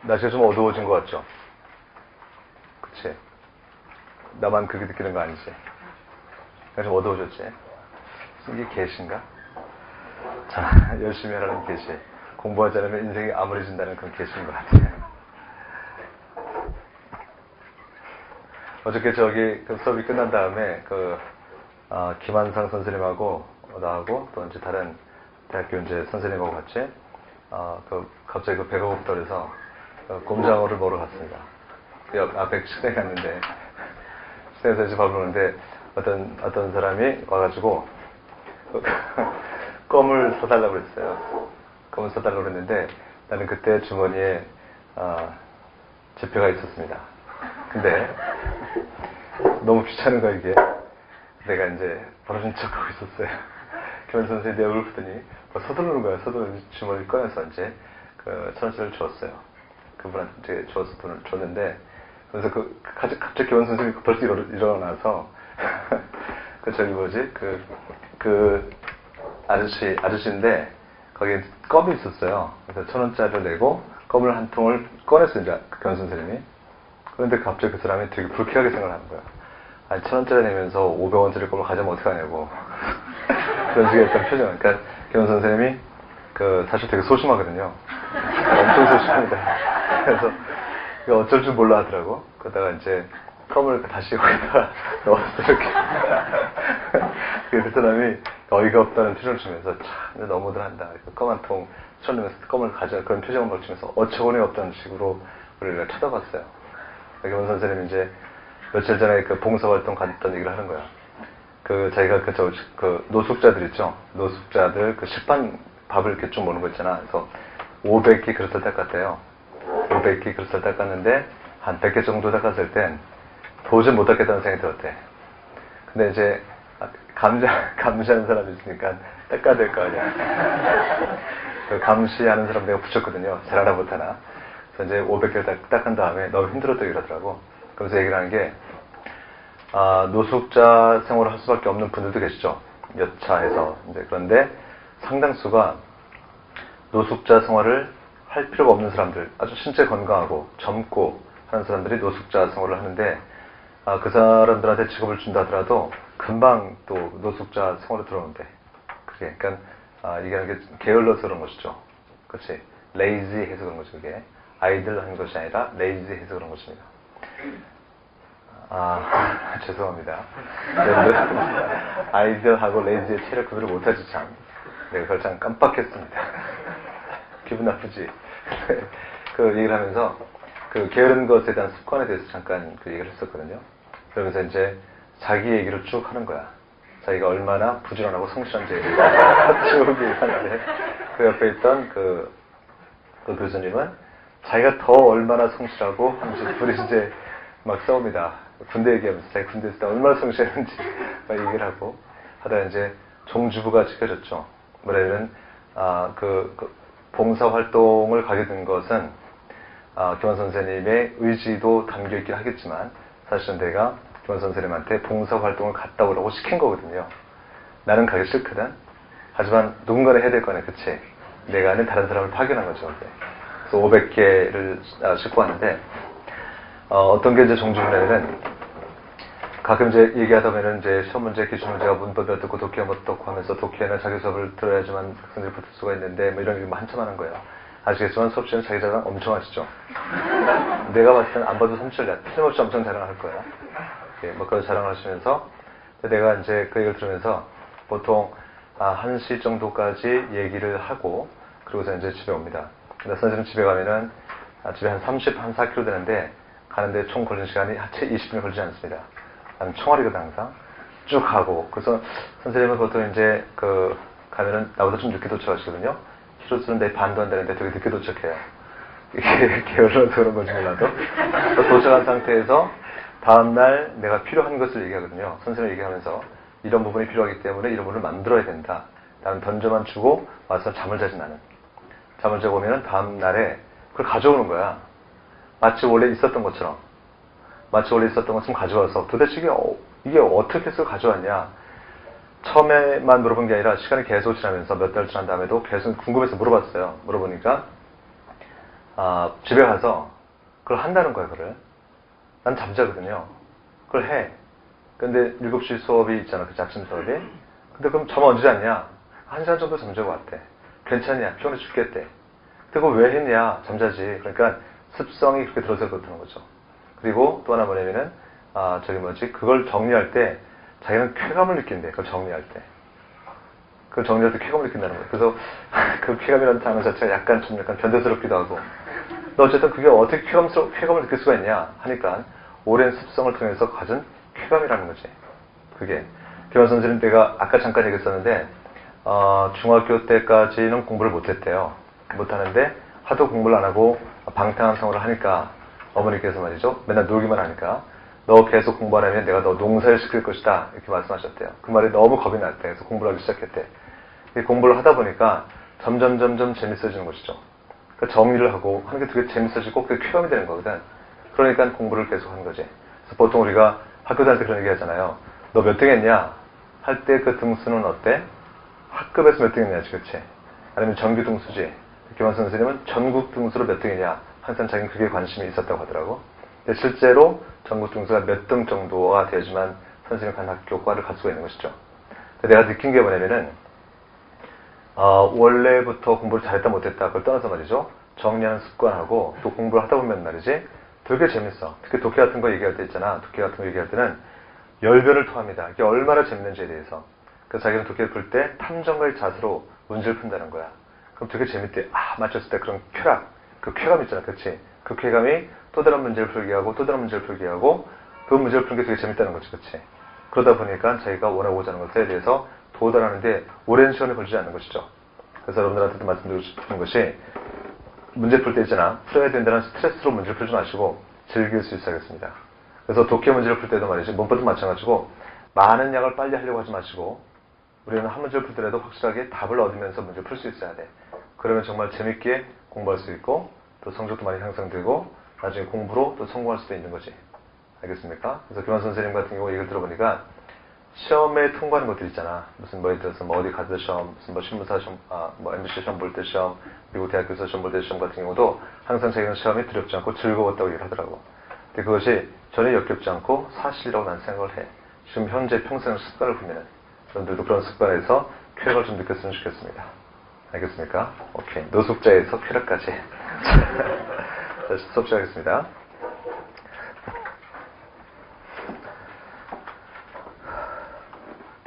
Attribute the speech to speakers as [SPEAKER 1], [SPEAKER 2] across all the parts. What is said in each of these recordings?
[SPEAKER 1] 날씨가 좀 어두워진 것 같죠? 그치? 나만 그렇게 느끼는 거 아니지? 좀 어두워졌지? 이게 계시인가? 자, 열심히 하라는 계시. 공부하지 않으면 인생이 암울해진다는 그런 계시인 것 같아요. 어저께 저기 그 수업이 끝난 다음에 김한상 선생님하고 나하고 또 이제 다른 대학교 이제 선생님하고 같이 갑자기 배가 고프다 그래서 곰장어를 먹으러 갔습니다. 그 앞에 식당에 갔는데 식당에서 이제 밥을 먹는데 어떤 사람이 와가지고 껌을 사달라고 그랬어요. 껌을 사달라고 그랬는데 나는 그때 주머니에 지폐가 있었습니다. 근데 너무 귀찮은 거야 이게. 내가 이제 벌어진 척하고 있었어요. 교원 선생님이 내 얼굴 보더니 서두르는 거야. 서두르는 주머니를 꺼내서 이제 1,000원짜리를 주었어요. 그분한테 이제 줘서 돈을 줬는데 그래서 갑자기 교원 선생님이 벌써 일어나서 저기 뭐지 아저씨인데 거기에 껌이 있었어요. 그래서 1,000원짜리를 내고 껌을 한 통을 꺼냈어요. 이제 교원 선생님이. 그런데 갑자기 그 사람이 되게 불쾌하게 생각하는 거야. 아니 1,000원짜리 내면서 500원짜리 껌을 가져면 어떡하냐고. 그런 식의 어떤 표정. 그러니까 교원 선생님이 사실 되게 소심하거든요. 엄청 소심합니다. 그래서 어쩔 줄 몰라 하더라고. 그러다가 이제 껌을 다시 거기다가 넣었어 이렇게. 그 사람이 어이가 없다는 표정을 주면서 참 너무들 한다. 껌 한 통 쳐내면서 껌을 그런 표정을 벌치면서 어처구니 없다는 식으로 우리가 쳐다봤어요. 교원 선생님이 이제 며칠 전에 봉사활동 갔던 얘기를 하는 거야. 자기가 노숙자들 있죠? 노숙자들 식판 밥을 이렇게 쭉 먹는 거 있잖아. 그래서 500개 그릇을 닦았대요. 500개 그릇을 닦았는데 한 100개 정도 닦았을 땐 도저히 못 닦겠다는 생각이 들었대. 근데 이제 감시하는 사람이 있으니까 닦아야 될 거 아니야. 감시하는 사람 내가 붙였거든요. 잘하나 못하나. 그래서 이제 500개를 닦은 다음에 너무 힘들었다고 이러더라고. 그래서 얘기를 하는 게 노숙자 생활을 할 수밖에 없는 분들도 계시죠. 여차해서. 그런데 상당수가 노숙자 생활을 할 필요가 없는 사람들, 아주 신체 건강하고 젊고 하는 사람들이 노숙자 생활을 하는데 그 사람들한테 직업을 준다 하더라도 금방 또 노숙자 생활로 들어오는데 그러니까 이게 게을러서 그런 것이죠. 그렇지? 레이지 해서 그런 거죠. 이게 아이들 하는 것이 아니라 레이지 해서 그런 것입니다. 죄송합니다. 아이들하고 레이지의 체력 구별을 못하지 참. 내가 그걸 참 깜빡했습니다. 기분 나쁘지? 그 얘기를 하면서 게으른 것에 대한 습관에 대해서 잠깐 얘기를 했었거든요. 그러면서 이제 자기 얘기를 쭉 하는 거야. 자기가 얼마나 부지런하고 성실한지 얘기를 쭉 얘기하는데 그 옆에 있던 그 교수님은 자기가 더 얼마나 성실하고 하면서 둘이 이제 막 싸웁니다. 군대 얘기하면서 자기 군대 있을 때 얼마나 성실했는지 막 얘기를 하고 하다가 이제 종주부가 지켜졌죠. 뭐냐면 봉사활동을 가게 된 것은 교원 선생님의 의지도 담겨있긴 하겠지만 사실은 내가 교원 선생님한테 봉사활동을 갔다 오라고 시킨 거거든요. 나는 가기 싫거든. 하지만 누군가는 해야 될 거네. 그치? 내가 아닌 다른 사람을 파견한 거죠. 그래서 500개를 싣고 왔는데 어떤 게 이제 종주부냐면은 가끔 이제 얘기하다 보면은 이제 시험 문제, 기출 문제가 문법이 어떻고 독해는 어떻고 하면서 독해는 자기 수업을 들어야지만 학생들이 붙을 수가 있는데 뭐 이런 게 한참 하는 거예요. 아시겠지만 수업 시간에 자기 자랑 엄청 하시죠. 내가 봤을 때는 안 봐도 3칠 틀림없이 엄청 자랑을 할 거예요. 뭐 그런 자랑을 하시면서 내가 이제 그 얘기를 들으면서 보통 1시 정도까지 얘기를 하고 그러고서 이제 집에 옵니다. 근데 선생님 집에 가면은 집에 한 34km 되는데 가는데 총 걸리는 시간이 채 20분이 걸리지 않습니다. 나는 총알이거든 항상 쭉 가고. 그래서 선생님은 보통 이제 가면은 나보다 좀 늦게 도착하시거든요. 키로수는 내 반도 안 되는데 되게 늦게 도착해요. 이게 게을러서 그런 건지 몰라도. 도착한 상태에서 다음날 내가 필요한 것을 얘기하거든요. 선생님이 얘기하면서 이런 부분이 필요하기 때문에 이런 부분을 만들어야 된다. 나는 던져만 주고 와서 잠을 자지 나는. 잠을 자고 오면은 다음날에 그걸 가져오는 거야. 마치 원래 있었던 것처럼. 마치 원래 있었던 것처럼 가져와서 도대체 이게 어떻게 해서 가져왔냐. 처음에만 물어본 게 아니라 시간이 계속 지나면서 몇 달 지난 다음에도 계속 궁금해서 물어봤어요. 물어보니까 집에 가서 그걸 한다는 거야, 그걸. 난 잠자거든요. 그걸 해. 근데 7시 수업이 있잖아, 그 작심 수업이. 근데 그럼 잠 언제 잤냐? 1시간 정도 잠자고 왔대. 괜찮냐? 피곤해 죽겠대. 근데 그거 왜 했냐? 잠자지. 그러니까 습성이 그렇게 들어서 그렇다는 거죠. 그리고 또 하나 뭐냐면은, 그걸 정리할 때 자기는 쾌감을 느낀대. 그걸 정리할 때. 그걸 정리할 때 쾌감을 느낀다는 거예요. 그래서 그 쾌감이라는 단어 자체가 약간 변태스럽기도 하고. 근데 어쨌든 그게 어떻게 쾌감을 느낄 수가 있냐 하니까 오랜 습성을 통해서 가진 쾌감이라는 거지. 그게. 김환 선생님 때가 아까 잠깐 얘기했었는데, 중학교 때까지는 공부를 못했대요. 못하는데 하도 공부를 안 하고 방탕한 생활을 하니까 어머니께서 말이죠. 맨날 놀기만 하니까 너 계속 공부 안 하면 내가 너 농사를 시킬 것이다. 이렇게 말씀하셨대요. 그 말이 너무 겁이 났대. 그래서 공부를 하기 시작했대. 공부를 하다 보니까 점점 재밌어지는 것이죠. 그러니까 정리를 하고 하는 게 되게 재밌어지고 그게 쾌감이 되는 거거든. 그러니까 공부를 계속 하는 거지. 그래서 보통 우리가 학교 다닐 때 그런 얘기 하잖아요. 너 몇 등 했냐? 할 때 그 등수는 어때? 학급에서 몇 등 했냐지, 그치? 아니면 정규 등수지. 김환 선생님은 전국 등수로 몇 등이냐? 항상 자기는 그게 관심이 있었다고 하더라고. 근데 실제로 전국 등수가 몇 등 정도가 되어야지만 선생님 간 학교과를 갈 수가 있는 것이죠. 내가 느낀 게 뭐냐면은, 원래부터 공부를 잘했다 못했다 그걸 떠나서 말이죠. 정리하는 습관하고 또 공부를 하다 보면 말이지 되게 재밌어. 특히 독해 같은 거 얘기할 때 있잖아. 독해 같은 거 얘기할 때는 열변을 토합니다. 이게 얼마나 재밌는지에 대해서. 그래서 자기는 독해를 풀 때 탐정가의 자세로 문제를 푼다는 거야. 그럼 되게 재밌대. 맞췄을 때 그런 쾌락, 그 쾌감 있잖아. 그렇지? 그 쾌감이 또 다른 문제를 풀게 하고 또 다른 문제를 풀게 하고 그 문제를 푸는 게 되게 재밌다는 거지. 그렇지? 그러다 보니까 자기가 원하고자 하는 것에 대해서 도달하는데 오랜 시간이 걸리지 않는 것이죠. 그래서 여러분들한테도 말씀드리고 싶은 것이 문제 풀 때 있잖아. 풀어야 된다는 스트레스로 문제를 풀지 마시고 즐길 수 있어야겠습니다. 그래서 독해 문제를 풀 때도 말이지 문법도 마찬가지고 많은 양을 빨리 하려고 하지 마시고 우리는 한 문제를 풀 때라도 확실하게 답을 얻으면서 문제를 풀 수 있어야 돼. 그러면 정말 재밌게 공부할 수 있고 또 성적도 많이 향상되고 나중에 공부로 또 성공할 수도 있는 거지. 알겠습니까? 그래서 김환 선생님 같은 경우 얘기를 들어보니까 시험에 통과하는 것들 있잖아. 무슨 예를 들어서 어디 가서 시험, 무슨 신문사 시험, MBC 시험 볼 때 시험, 미국 대학교에서 시험 볼 때 시험 같은 경우도 항상 자기는 시험이 두렵지 않고 즐거웠다고 얘기를 하더라고. 근데 그것이 전혀 역겹지 않고 사실이라고 난 생각을 해. 지금 현재 평생 습관을 보면은 여러분들도 그런 습관에서 쾌락을 좀 느꼈으면 좋겠습니다. 알겠습니까? 오케이. 노숙자에서 쾌락까지. 자, 수업 시작하겠습니다.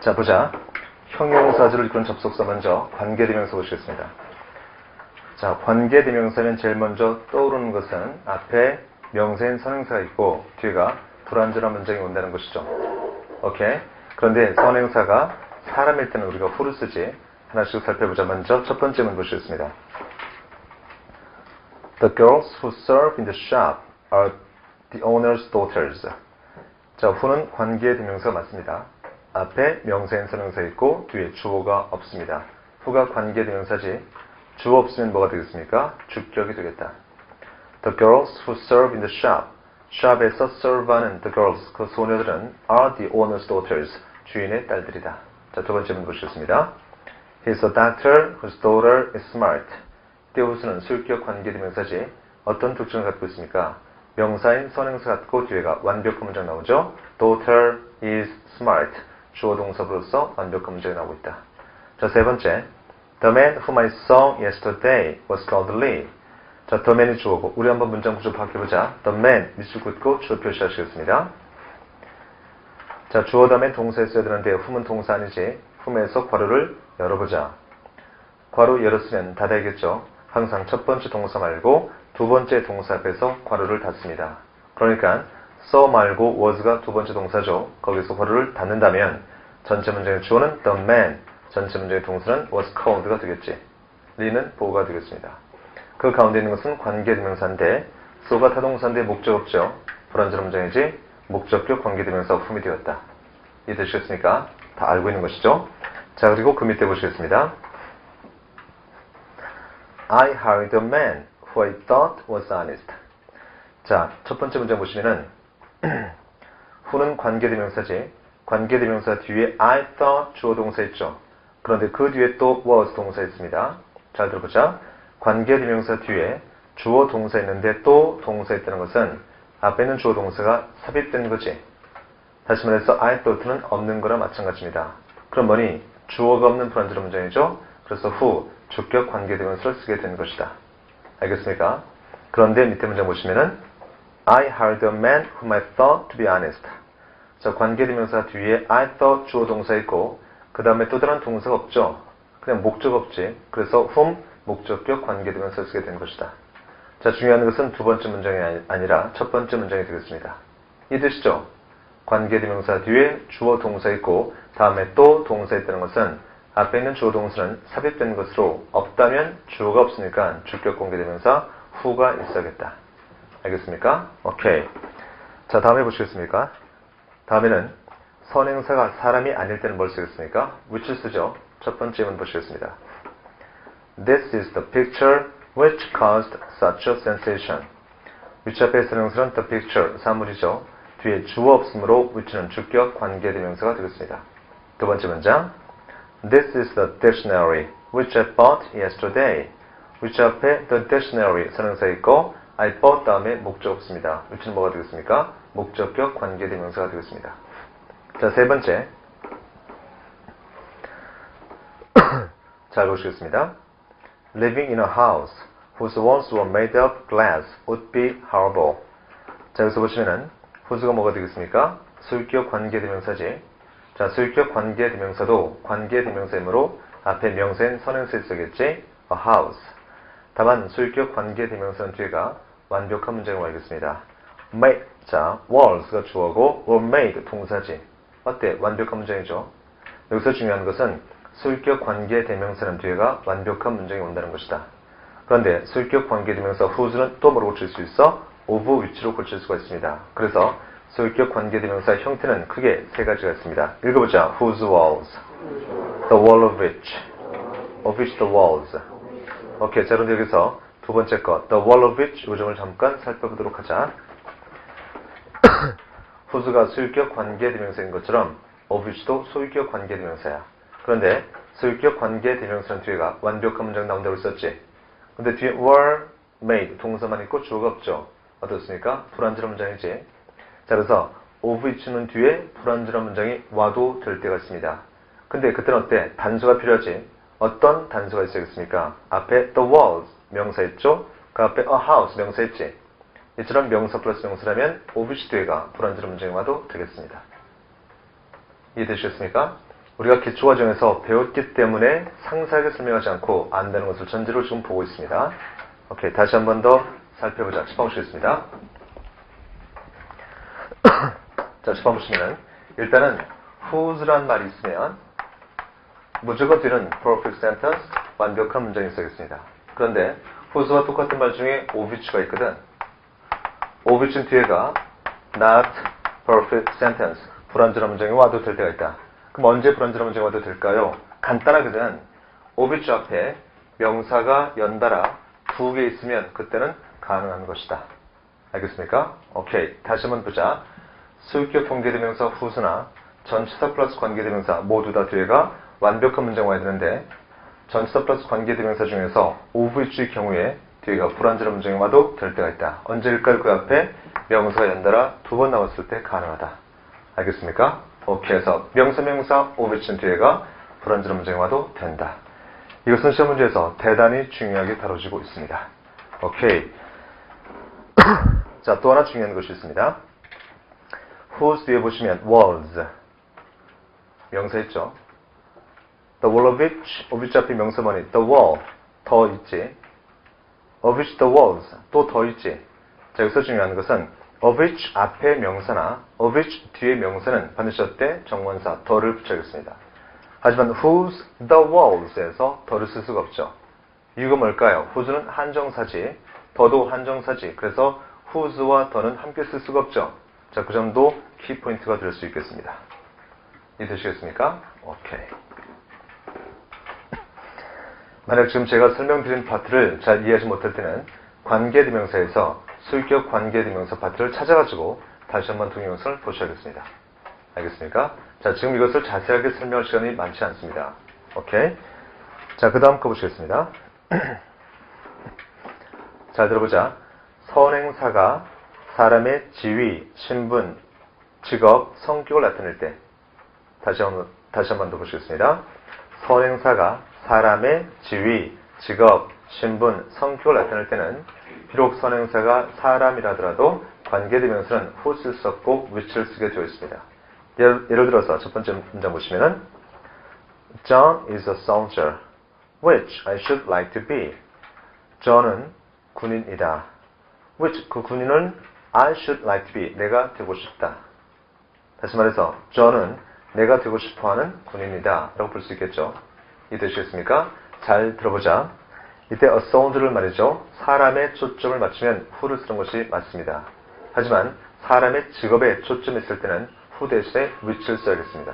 [SPEAKER 1] 자, 보자. 형용사절을 이끄는 접속사 먼저 관계대명사 보시겠습니다. 자, 관계대명사면 제일 먼저 떠오르는 것은 앞에 명사인 선행사가 있고 뒤가 불완전한 문장이 온다는 것이죠. 오케이. 그런데 선행사가 사람일 때는 우리가 who를 쓰지. 하나씩 살펴보자. 먼저 첫 번째 문 보시겠습니다. The girls who serve in the shop are the owner's daughters. 자, who는 관계대명사가 맞습니다. 앞에 명사인 선행사 있고 뒤에 주어가 없습니다. who가 관계대명사지 주어 없으면 뭐가 되겠습니까? 주격이 되겠다. The girls who serve in the shop. shop에서 serve하는 the girls, 그 소녀들은 are the owner's daughters. 주인의 딸들이다. 자, 두 번째 문 보시겠습니다. He's a doctor whose daughter is smart. 이때 who는 수유격 관계대명사지 어떤 특징을 갖고 있습니까? 명사인 선행사 같고 뒤에가 완벽한 문장 나오죠. Daughter is smart. 주어 동사로서 완벽한 문장이 나오고 있다. 자, 세 번째. The man whom I saw yesterday was called Lee. 자, the man이 주어고 우리 한번 문장 구조 바꿔보자. The man 밑줄 긋고 주어 표시하시겠습니다. 자, 주어 다음에 동사 써야 되는데 whom은 동사 아니지. whom에서 괄호를 열어보자. 괄호 열었으면 닫아야겠죠. 항상 첫 번째 동사 말고 두 번째 동사 앞에서 괄호를 닫습니다. 그러니까 saw 말고 was가 두 번째 동사죠. 거기서 괄호를 닫는다면 전체 문장의 주어는 the man, 전체 문장의 동사는 was called가 되겠지. Lee는 보호가 되겠습니다. 그 가운데 있는 것은 관계대명사인데 so가 타동사인데 목적 없죠. 불완전한 문장이지 목적격 관계대명사 whom이 되었다. 이해되시겠습니까? 다 알고 있는 것이죠. 자, 그리고 그 밑에 보시겠습니다. I hired a man who I thought was honest. 자, 첫 번째 문장 보시면은 who는 관계대명사지. 관계대명사 뒤에 I thought 주어 동사 있죠. 그런데 그 뒤에 또 was 동사 있습니다. 잘 들어보자. 관계대명사 뒤에 주어 동사 있는데 또 동사 있다는 것은 앞에 있는 주어 동사가 삽입된 거지. 다시 말해서 I thought는 없는 거나 마찬가지입니다. 그럼 뭐니? 주어가 없는 불완전한 문장이죠. 그래서 who, 주격 관계대명사를 쓰게 된 것이다. 알겠습니까? 그런데 밑에 문장 보시면은 I hired a man whom I thought to be honest. 자, 관계대명사 뒤에 I thought 주어 동사 있고 그 다음에 또 다른 동사가 없죠. 그냥 목적 없지. 그래서 whom 목적격 관계대명사를 쓰게 된 것이다. 자, 중요한 것은 두 번째 문장이 아니라 첫 번째 문장이 되겠습니다. 이해되시죠? 관계대명사 뒤에 주어 동사 있고 다음에 또 동사 있다는 것은 앞에 있는 주어 동사는 삽입된 것으로 없다면 주어가 없으니까 주격 관계대명사 who가 있어야겠다. 알겠습니까? 오케이. 자, 다음에 보시겠습니까? 다음에는 선행사가 사람이 아닐 때는 뭘 쓰겠습니까? which 쓰죠. 첫 번째 문 보시겠습니다. This is the picture which caused such a sensation. which 앞에 선행사는 the picture, 사물이죠. 뒤에 주어 없으므로 which는 주격 관계대명사가 되겠습니다. 두 번째 문장. This is the dictionary which I bought yesterday. which 앞에 the dictionary 선행사 있고 I bought 다음에 목적 없습니다. which는 뭐가 되겠습니까? 목적격 관계대명사가 되겠습니다. 자, 세 번째. 잘 보시겠습니다. Living in a house whose walls were made of glass would be horrible. 자, 여기서 보시면은 whose가 뭐가 되겠습니까? 수유격 관계대명사지. 자, 수유격 관계대명사도 관계대명사이므로 앞에 명사인 선행사에 쓰겠지. A house. 다만 수유격 관계대명사는 뒤에가 완벽한 문장을 와야겠습니다. made. 자, walls가 주어고 were made 동사지. 어때? 완벽한 문장이죠. 여기서 중요한 것은 수유격 관계대명사는 뒤에가 완벽한 문장이 온다는 것이다. 그런데 수유격 관계대명사 whose는 또 뭐로 고칠 수 있어? of which로 고칠 수가 있습니다. 그래서 수유격 관계대명사 형태는 크게 세 가지가 있습니다. 읽어보자. whose walls, the wall of which the walls. 오케이. 자, 그런데 여기서 두 번째 것, the wall of which 요점을 잠깐 살펴보도록 하자. whose가 수유격 관계대명사인 것처럼 of which도 소유격 관계대명사야. 그런데 소유격 관계대명사는 뒤에가 완벽한 문장 나온다고 했었지. 근데 뒤에 were made 동사만 있고 주어가 없죠. 어떻습니까? 불완전한 문장이지. 자, 그래서 of which는 뒤에 불완전한 문장이 와도 될 때가 있습니다. 근데 그때는 어때? 단수가 필요하지. 어떤 단수가 있어야겠습니까? 앞에 the walls 명사 있죠? 그 앞에 a house 명사 있지. 이처럼 명사 플러스 명사라면 of which 뒤에가 불완전한 문장이 와도 되겠습니다. 이해되시겠습니까? 우리가 기초과정에서 배웠기 때문에 상세하게 설명하지 않고 안다는 것을 전제로 지금 보고 있습니다. 오케이. 다시 한 번 더 살펴보자. 첫 번 보시겠습니다. 자, 첫 번 보시면 일단은 whose란 말이 있으면 무조건 뒤는 perfect sentence, 완벽한 문장이 있어야겠습니다. 그런데 whose와 똑같은 말 중에 of which가 있거든. of which는 뒤에가 not perfect sentence, 불완전한 문장이 와도 될 때가 있다. 그럼 언제 불완전한 문장이 와도 될까요? 간단하거든. of which 앞에 명사가 연달아 두 개 있으면 그때는 가능한 것이다. 알겠습니까? 오케이. 다시 한번 보자. 수유격 관계대명사 whose나 전치사 플러스 관계대명사 모두 다 뒤에가 완벽한 문장 와야 되는데 전치사 플러스 관계대명사 중에서 of which의 경우에 뒤에가 불완전한 문장이 와도 될 때가 있다. 언제일까요? 그 앞에 명사가 연달아 두 번 나왔을 때 가능하다. 알겠습니까? 오케이. 해서 명사 of which는 뒤에가 불완전한 문장이 와도 된다. 이것은 시험 문제에서 대단히 중요하게 다뤄지고 있습니다. 오케이. 자, 또 하나 중요한 것이 있습니다. whose 뒤에 보시면 walls 명사 있죠. the wall of which 앞에 명사만이 the wall 더 있지. of which the walls 또 더 있지. 자, 여기서 중요한 것은 of which 앞에 명사나 of which 뒤에 명사는 반드시 어때? 정관사 더를 붙여야겠습니다. 하지만 whose the walls에서 더를 쓸 수가 없죠. 이유가 뭘까요? whose는 한정사지, 더도 한정사지. 그래서 whose와 더는 함께 쓸 수가 없죠. 자, 그 점도 키포인트가 될 수 있겠습니다. 이해되시겠습니까? 오케이. 만약 지금 제가 설명드린 파트를 잘 이해하지 못할 때는 관계대명사에서 수유격 관계대명사 파트를 찾아가지고 다시 한번 동영상을 보셔야겠습니다. 알겠습니까? 자, 지금 이것을 자세하게 설명할 시간이 많지 않습니다. 오케이. 자, 그 다음 거 보시겠습니다. 잘 들어보자. 선행사가 사람의 지위, 신분, 직업, 성격을 나타낼 때 다시 한번 더 보시겠습니다. 선행사가 사람의 지위, 직업, 신분, 성격을 나타낼 때는 비록 선행사가 사람이라 하더라도 관계대명사는 후 쓸 수 없고 which를 쓰게 되어 있습니다. 예를 들어서 첫 번째 문장 보시면은 John is a soldier, which I should like to be. John은 군인이다. which 그 군인은 I should like to be. 내가 되고 싶다. 다시 말해서 John은 내가 되고 싶어하는 군인이다 라고 볼 수 있겠죠. 이해되시겠습니까? 잘 들어보자. 이때 a soldier를 말이죠. 사람의 초점을 맞추면 who를 쓰는 것이 맞습니다. 하지만 사람의 직업에 초점이 있을 때는 who 대신에 which를 써야겠습니다.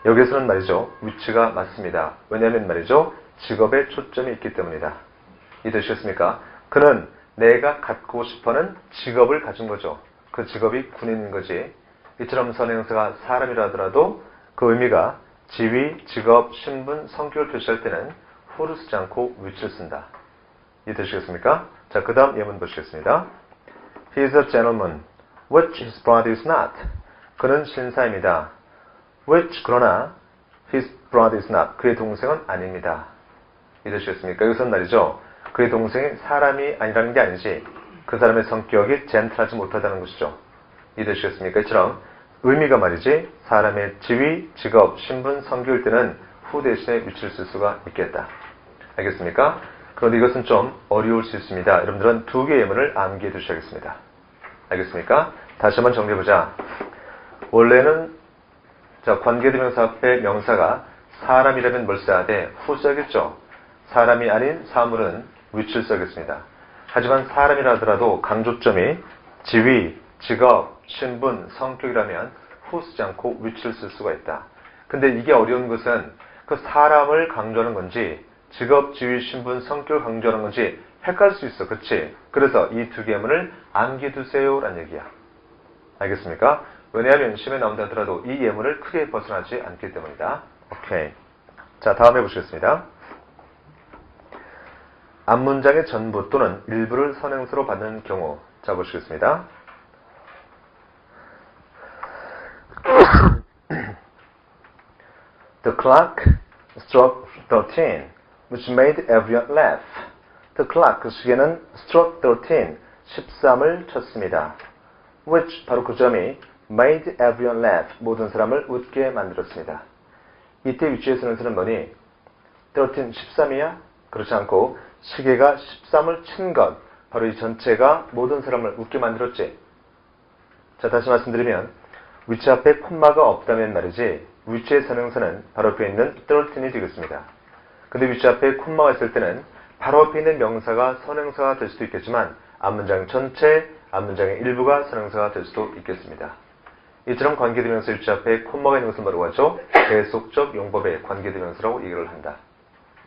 [SPEAKER 1] 여기에서는 말이죠. which가 맞습니다. 왜냐하면 말이죠. 직업에 초점이 있기 때문이다. 이해되시겠습니까? 그는 내가 갖고 싶어하는 직업을 가진 거죠. 그 직업이 군인인 거지. 이처럼 선행사가 사람이라 하더라도 그 의미가 지위, 직업, 신분, 성격을 표시할 때는 who를 쓰지 않고 which를 쓴다. 이해되시겠습니까? 자, 그 다음 예문 보시겠습니다. He is a gentleman, which his brother is not. 그는 신사입니다. which 그러나 his brother is not. 그의 동생은 아닙니다. 이해되시겠습니까? 여기서는 말이죠. 그의 동생이 사람이 아니라는 게 아니지 그 사람의 성격이 젠틀하지 못하다는 것이죠. 이해되시겠습니까? 이처럼 의미가 말이지 사람의 지위, 직업, 신분, 성격일 때는 who 대신에 which를 쓸 수가 있겠다. 알겠습니까? 그런데 이것은 좀 어려울 수 있습니다. 여러분들은 두 개의 예문을 암기해 두셔야겠습니다. 알겠습니까? 다시 한번 정리해보자. 원래는 관계대명사 앞에 명사가 사람이라면 뭘 써야 돼? who 써야겠죠. 사람이 아닌 사물은 which를 써야겠습니다. 하지만 사람이라 하더라도 강조점이 지위, 직업, 신분, 성격이라면 who 쓰지 않고 which를 쓸 수가 있다. 근데 이게 어려운 것은 그 사람을 강조하는 건지 직업, 지위, 신분, 성격을 강조하는 건지 헷갈릴 수 있어. 그렇지? 그래서 이 두 예문을 암기해두세요 라는 얘기야. 알겠습니까? 왜냐하면 시험에 나온다 하더라도 이 예문을 크게 벗어나지 않기 때문이다. 오케이. 자, 다음에 보시겠습니다. 앞문장의 전부 또는 일부를 선행사로 받는 경우. 자, 보시겠습니다. The clock struck 13, which made everyone laugh. The clock, 그 시계는 struck 13, 13을 쳤습니다. which, 바로 그 점이 made everyone laugh, 모든 사람을 웃게 만들었습니다. 이때 위치에서는 쓰는 뭐니? 13, 13이야? 그렇지 않고 시계가 13을 친 것, 바로 이 전체가 모든 사람을 웃게 만들었지. 자, 다시 말씀드리면 which 앞에 콤마가 없다면 말이지 which의 선행사는 바로 앞에 있는 13이 되겠습니다. 근데 which 앞에 콤마가 있을 때는 바로 앞에 있는 명사가 선행사가 될 수도 있겠지만 앞문장 전체, 앞문장의 일부가 선행사가 될 수도 있겠습니다. 이처럼 관계대명사 which 앞에 콤마가 있는 것을 뭐라고 하죠? 계속적 용법의 관계대명사라고 얘기를 한다.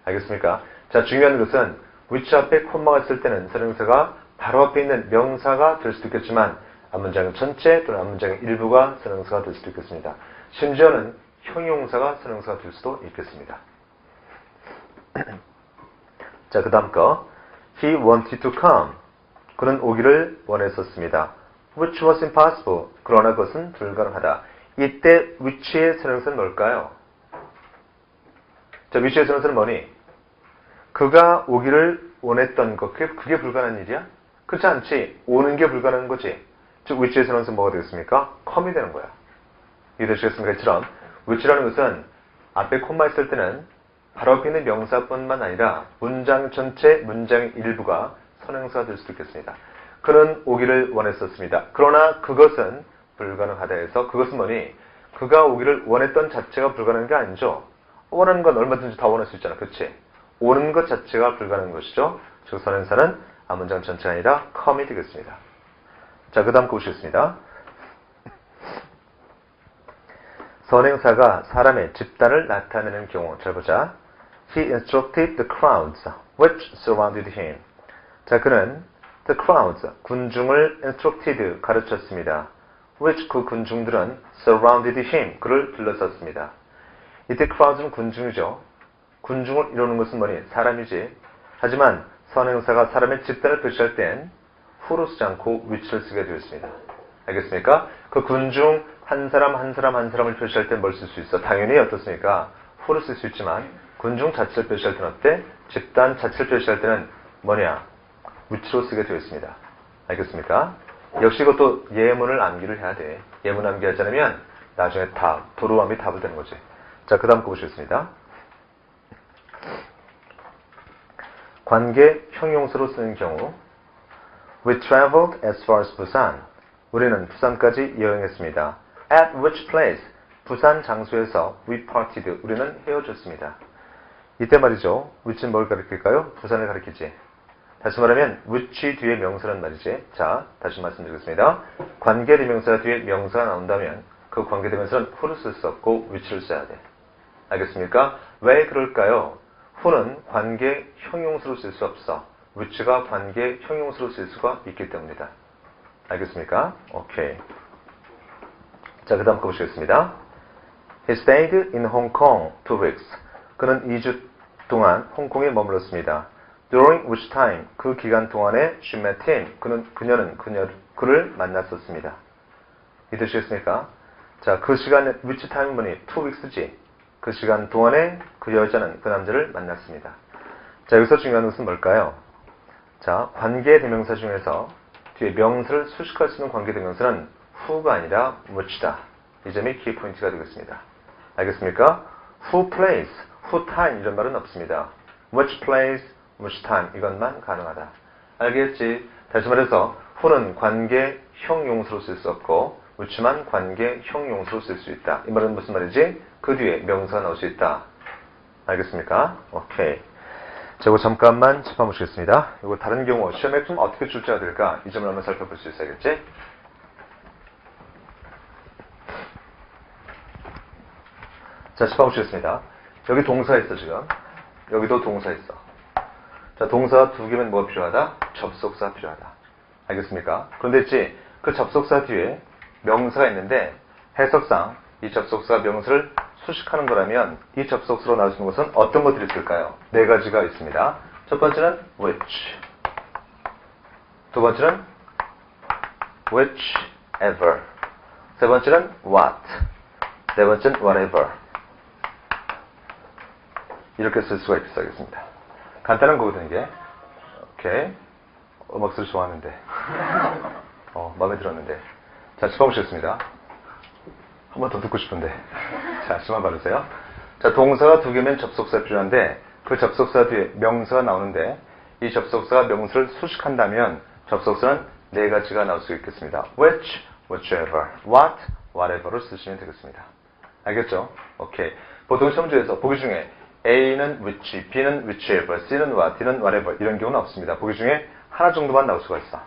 [SPEAKER 1] 알겠습니까? 자, 중요한 것은 which 앞에 콤마가 있을 때는 선행사가 바로 앞에 있는 명사가 될 수도 있겠지만 앞문장 전체 또는 앞문장의 일부가 선행사가 될 수도 있겠습니다. 심지어는 형용사가 선행사가 될 수도 있겠습니다. 자, 그 다음 거. He wanted to come. 그는 오기를 원했었습니다. Which was impossible. 그러나 그것은 불가능하다. 이때 which의 선행사는 뭘까요? 자, which의 선행사는 뭐니? 그가 오기를 원했던 것. 그게 불가능한 일이야? 그렇지 않지. 오는 게 불가능한 거지. 즉, which의 선행사는 뭐가 되겠습니까? come이 되는 거야. 이해되시겠습니까? 이처럼 which라는 것은 앞에 콤마 있을 때는 바로 앞에 있는 명사뿐만 아니라 문장 전체, 문장의 일부가 선행사가 될 수도 있겠습니다. 그는 오기를 원했었습니다. 그러나 그것은 불가능하다 해서 그것은 뭐니? 그가 오기를 원했던 자체가 불가능한 게 아니죠. 원하는 건 얼마든지 다 원할 수 있잖아. 그렇지? 오는 것 자체가 불가능한 것이죠. 즉 선행사는 앞문장 전체가 아니라 come이 되겠습니다. 자, 그 다음 거 보시겠습니다. 선행사가 사람의 집단을 나타내는 경우. 잘 보자. He instructed the crowds which surrounded him. 자, 그는 the crowds, 군중을 instructed, 가르쳤습니다. which, 그 군중들은 surrounded him, 그를 둘러쌌습니다. 이때 crowds는 군중이죠. 군중을 이루는 것은 뭐니? 사람이지. 하지만 선행사가 사람의 집단을 표시할 땐 who로 쓰지 않고 which를 쓰게 되어 있습니다. 알겠습니까? 그 군 중 한 사람 한 사람을 표시할 땐 뭘 쓸 수 있어? 당연히 어떻습니까? who를 쓸 수 있지만 군 중 자체를 표시할 때는 어때? 집단 자체를 표시할 때는 뭐냐? which로 쓰게 되어 있습니다. 알겠습니까? 역시 이것도 예문을 암기를 해야 돼. 예문 암기하지 않으면 나중에 답, 도로함이 답을 되는 거지. 자, 그 다음 거 보시겠습니다. 관계 형용사로 쓰는 경우 We traveled as far as Busan. 우리는 부산까지 여행했습니다. At which place? 부산 장소에서 we partied. 우리는 헤어졌습니다. 이때 말이죠. which는 뭘 가리킬까요? 부산을 가리키지. 다시 말하면 which 뒤에 명사란 말이지. 자, 다시 말씀드리겠습니다. 관계대명사 뒤에 명사가 나온다면 그 관계대명사는 who를 쓸 수 없고 which를 써야 돼. 알겠습니까? 왜 그럴까요? who는 관계 형용사로 쓸 수 없어. which가 관계 형용사로 쓸 수가 있기 때문이다. 알겠습니까? 오케이. 자, 그 다음 거 보시겠습니다. He stayed in Hong Kong 2 weeks. 그는 2주 동안 홍콩에 머물렀습니다. During which time? 그 기간 동안에 she met him. 그를 만났었습니다. 이해되시겠습니까? 자, 그 시간에 which time은 뭐니? 2 weeks지. 그 시간 동안에 그 여자는 그 남자를 만났습니다. 자, 여기서 중요한 것은 뭘까요? 자, 관계대명사 중에서 뒤에 명사를 수식할 수 있는 관계대명사는 who가 아니라 which다. 이 점이 키포인트가 되겠습니다. 알겠습니까? who place, who time 이런 말은 없습니다. which place, which time 이것만 가능하다. 알겠지? 다시 말해서 who는 관계 형용사로 쓸 수 없고 which만 관계 형용사로 쓸 수 있다. 이 말은 무슨 말이지? 그 뒤에 명사가 나올 수 있다. 알겠습니까? 오케이. 자, 이거 잠깐만 짚어보시겠습니다. 이거 다른 경우 시험에 좀 어떻게 출제가 될까? 이 점을 한번 살펴볼 수 있어야겠지? 자, 짚어보시겠습니다. 여기 동사 있어, 지금. 여기도 동사 있어. 자, 동사 두 개면 뭐가 필요하다? 접속사 필요하다. 알겠습니까? 그런데 있지, 그 접속사 뒤에 명사가 있는데 해석상 이 접속사 명사를 수식하는 거라면 이 접속사로 나올 수 있는 것은 어떤 것들이 있을까요? 네 가지가 있습니다. 첫 번째는 which, 두 번째는 whichever, 세 번째는 what, 네 번째는 whatever. 이렇게 쓸 수가 있겠습니다. 간단한 거거든요, 이게. 오케이. 음악 소리 좋아하는데. 마음에 들었는데. 자, 짚어보시겠습니다. 한 번 더 듣고 싶은데. 자, 심한 바르세요. 자, 동사가 두 개면 접속사 필요한데 그 접속사 뒤에 명사가 나오는데 이 접속사가 명사를 수식한다면 접속사는 네 가지가 나올 수 있겠습니다. which, whichever, what, whatever를 쓰시면 되겠습니다. 알겠죠? 오케이. 보통 시험지에서 보기 중에 A는 which, B는 whichever, C는 what, D는 whatever 이런 경우는 없습니다. 보기 중에 하나 정도만 나올 수가 있어.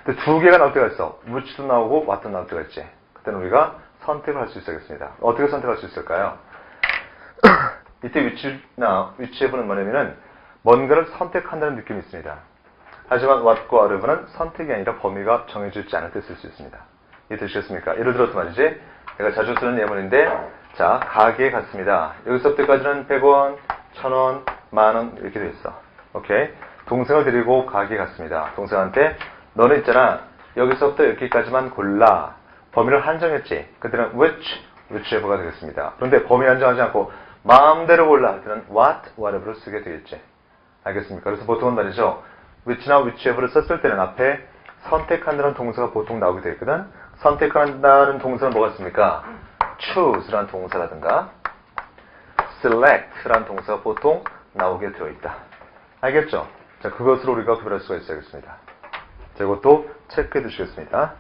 [SPEAKER 1] 근데 두 개가 나올 때가 있어. which도 나오고 what도 나올 때가 있지. 그때는 우리가 선택을 할 수 있겠습니다. 어떻게 선택할 수 있을까요? 이때 which나 whichever는 뭐냐면은 뭔가를 선택한다는 느낌이 있습니다. 하지만 what과 whatever는 선택이 아니라 범위가 정해져 있지 않을 때 쓸 수 있습니다. 이해되시겠습니까? 예를 들어서 말이지, 내가 자주 쓰는 예문인데, 자, 가게에 갔습니다. 여기서부터까지는 100원, 1000원, 만원 이렇게 돼 있어. 오케이? 동생을 데리고 가게에 갔습니다. 동생한테 너는 있잖아, 여기서부터 여기까지만 골라. 범위를 한정했지. 그때는 which, whichever가 되겠습니다. 그런데 범위 한정하지 않고 마음대로 골라. 그때는 what, whatever를 쓰게 되겠지. 알겠습니까? 그래서 보통은 말이죠, which나 whichever를 썼을 때는 앞에 선택한다는 동사가 보통 나오게 되어 있거든. 선택한다는 동사는 뭐가 있습니까? choose라는 동사라든가 select라는 동사가 보통 나오게 되어 있다. 알겠죠? 자, 그것으로 우리가 구별할 수가 있어야겠습니다. 자, 이것도 체크해 두시겠습니다.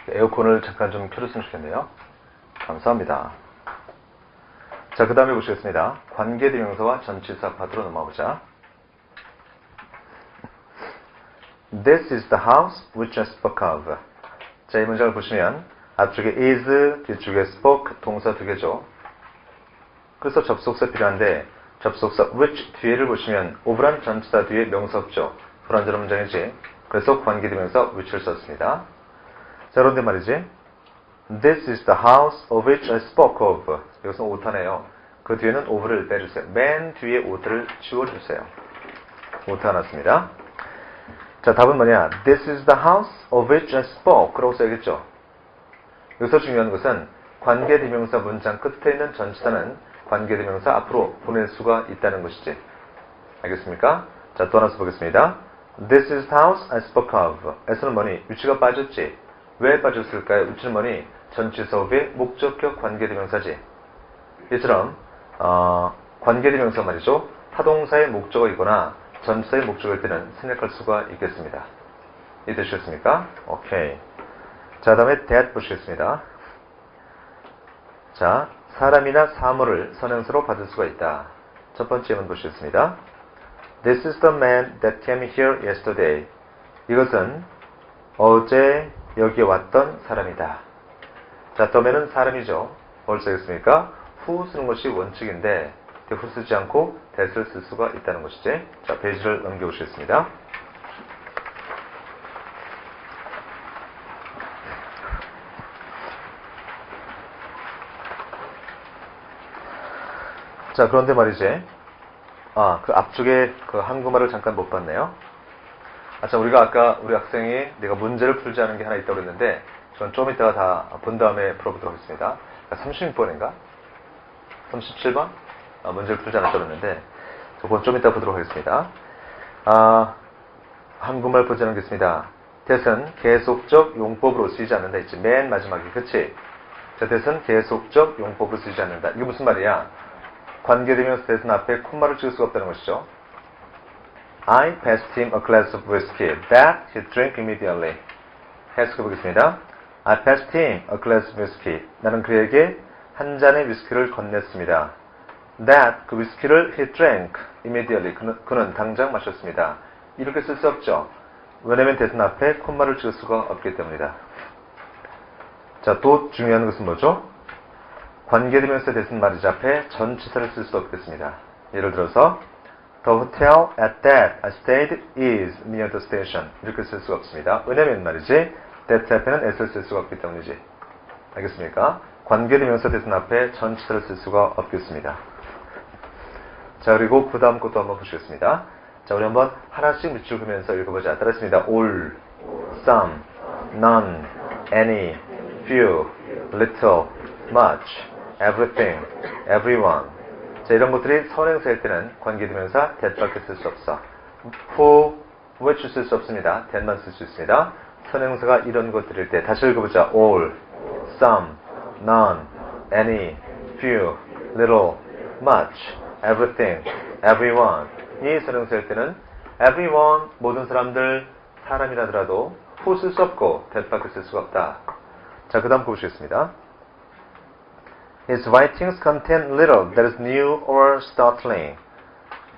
[SPEAKER 1] 에어컨을 잠깐 좀 켜줬으면 좋겠네요. 감사합니다. 자, 그 다음에 보시겠습니다. 관계대명사와 전치사 파트로 넘어가보자. This is the house which I spoke of. 자, 이 문장을 보시면 앞쪽에 is, 뒤쪽에 spoke, 동사 두 개죠. 그래서 접속사 필요한데 접속사 which 뒤에를 보시면 of란 전치사 뒤에 명사 없죠. 불완전한 문장이지. 그래서 관계대명사 which를 썼습니다. 자, 그런데 말이지. This is the house of which I spoke of. 여기서 오타네요. 그 뒤에는 of를 빼주세요. 맨 뒤에 오타를 지워주세요. 오타 났습니다. 자, 답은 뭐냐? This is the house of which I spoke. 라고 써야겠죠. 여기서 중요한 것은 관계대명사 문장 끝에 있는 전치사는 관계대명사 앞으로 보낼 수가 있다는 것이지. 알겠습니까? 자, 또 하나 써보겠습니다. This is the house I spoke of. 에서는 뭐니? 위치가 빠졌지. 왜 빠졌을까요? 위치는 뭐니? 전치사 후에 목적격 관계대명사지. 이처럼 관계대명사 말이죠. 타동사의 목적어이거나 전치사의 목적어일 때는 생략할 수가 있겠습니다. 이해되셨습니까? 오케이. 자, 다음에 that 보시겠습니다. 자, 사람이나 사물을 선행사로 받을 수가 있다. 첫 번째 예문 보시겠습니다. This is the man that came here yesterday. 이것은 어제 여기에 왔던 사람이다. 자, 더맨은 사람이죠. 뭘 쓰겠습니까? who 쓰는 것이 원칙인데 who 쓰지 않고 that을 쓸 수가 있다는 것이지. 자, 페이지를 넘겨보시겠습니다. 자, 그런데 말이지. 그 앞쪽에 그 한국말을 잠깐 못 봤네요. 자, 우리가 아까 우리 학생이 내가 문제를 풀지 않은 게 하나 있다고 그랬는데, 전 좀 이따가 다 본 다음에 풀어보도록 하겠습니다. 36번인가? 37번? 문제를 풀지 않았다고 그랬는데, 그건 좀 이따 보도록 하겠습니다. 한국말 보지 않겠습니다. that은 계속적 용법으로 쓰이지 않는다 했지. 맨 마지막에, 그치? 자, that은 계속적 용법으로 쓰이지 않는다. 이게 무슨 말이야? 관계되면서 that은 앞에 콤마를 찍을 수가 없다는 것이죠. I passed him a glass of whiskey that he drank immediately. 해석해 보겠습니다. I passed him a glass of whiskey. 나는 그에게 한 잔의 위스키를 건넸습니다. That 그 위스키를 he drank immediately. 그는 당장 마셨습니다. 이렇게 쓸 수 없죠. 왜냐면 that은 앞에 콤마를 찍을 수가 없기 때문이다. 자, 또 중요한 것은 뭐죠? 관계되면서 that은 말이지 앞에 전치사를 쓸 수 없겠습니다. 예를 들어서 The hotel at that I stayed is near the station. 이렇게 쓸 수가 없습니다. 왜냐면 말이지 that 앞에는 s를 쓸 수가 없기 때문이지. 알겠습니까? 관계되면서 that은 앞에 전치사를 쓸 수가 없겠습니다. 자, 그리고 그 다음 것도 한번 보시겠습니다. 자, 우리 한번 하나씩 밑줄 그면서 읽어보자. 따라했습니다. all, some, none, any, few, little, much, everything, everyone. 자, 이런 것들이 선행사일 때는 관계대명사 that밖에 쓸 수 없어. who, which 쓸 수 없습니다. that만 쓸 수 있습니다. 선행사가 이런 것들일 때 다시 읽어보자. all, some, none, any, few, little, much, everything, everyone. 이 선행사일 때는 everyone, 모든 사람들, 사람이라더라도 who 쓸 수 없고 that밖에 쓸 수가 없다. 자, 그 다음 보시겠습니다. His writings contain little that is new or startling.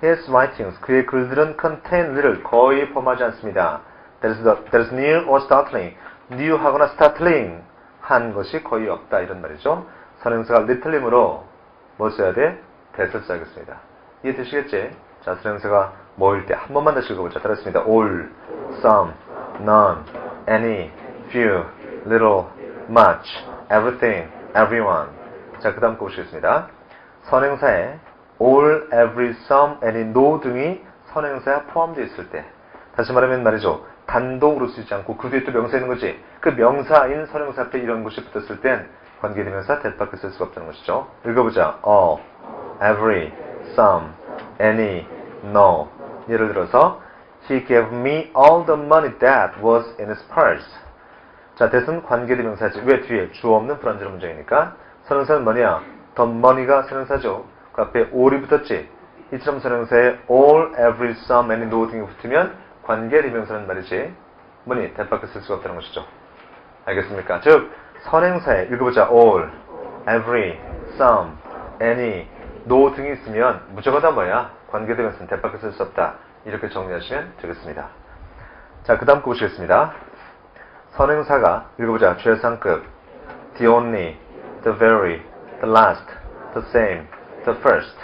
[SPEAKER 1] His writings, 그의 글들은 contain little, 거의 범하지 않습니다. That is new or startling. new하거나 startling 한 것이 거의 없다 이런 말이죠. 선행사가 little이므로 뭐 써야 돼? that을 써야겠습니다. 이해되시겠지? 자, 선행사가 뭐일 때 한 번만 다시 읽어보자. 따라했습니다. all, some, none, any, few, little, much, everything, everyone. 자, 그 다음 거 보시겠습니다. 선행사에 all, every, some, any, no 등이 선행사에 포함되어 있을 때, 다시 말하면 말이죠. 단독으로 쓰지 않고 그 뒤에 또 명사 있는 거지. 그 명사인 선행사 앞에 이런 것이 붙었을 땐 관계대명사 that밖에 쓸 수가 없다는 것이죠. 읽어보자. all, every, some, any, no. 예를 들어서 He gave me all the money that was in his purse. 자, that은 관계대명사지. 왜 뒤에 주어 없는 불완전한 문장이니까. 선행사는 뭐냐? the money가 선행사죠. 그 앞에 all이 붙었지. 이처럼 선행사에 all, every, some, any, no 등이 붙으면 관계대명사는 말이지. 뭐니? that밖에 쓸 수가 없다는 것이죠. 알겠습니까? 즉 선행사에 읽어보자. all, every, some, any, no 등이 있으면 무조건 다 뭐야? 관계대명사는 that밖에 쓸 수 없다. 이렇게 정리하시면 되겠습니다. 자, 그 다음 거 보시겠습니다. 선행사가 읽어보자. 최상급, the only, the very, the last, the same, the first.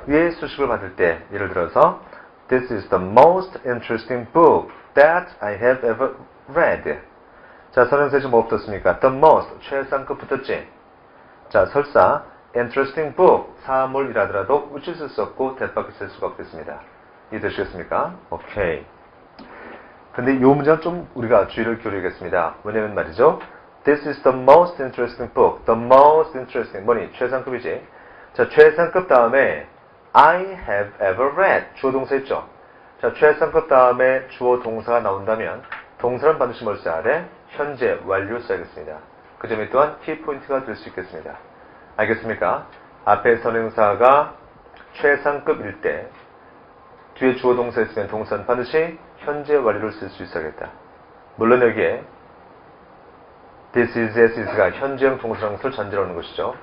[SPEAKER 1] 위의 수식을 받을 때 예를 들어서
[SPEAKER 2] This is the most interesting book that I have ever read. 자, 선행사 지금 뭐 붙었습니까? The most, 최상급 붙었지? 자, 설사 interesting book, 사물이라더라도 which 쓸 수 없고 that밖에 쓸 수가 없겠습니다. 이해되시겠습니까? 오케이. 근데 이 문제는 좀 우리가 주의를 기울이겠습니다. 왜냐면 말이죠. This is the most interesting book. The most interesting. 뭐니? 최상급이지. 자, 최상급 다음에 I have ever read. 주어 동사 있죠? 자, 최상급 다음에 주어 동사가 나온다면 동사는 반드시 뭘 써야 돼? 현재 완료 써야겠습니다. 그 점이 또한 키포인트가 될 수 있겠습니다. 알겠습니까? 앞에 선행사가 최상급일 때 뒤에 주어 동사 있으면 동사는 반드시 현재 완료를 쓸 수 있어야겠다. 물론 여기에 this is, as is가 현재형 동사랑 쓸 전제로 오는 것이죠.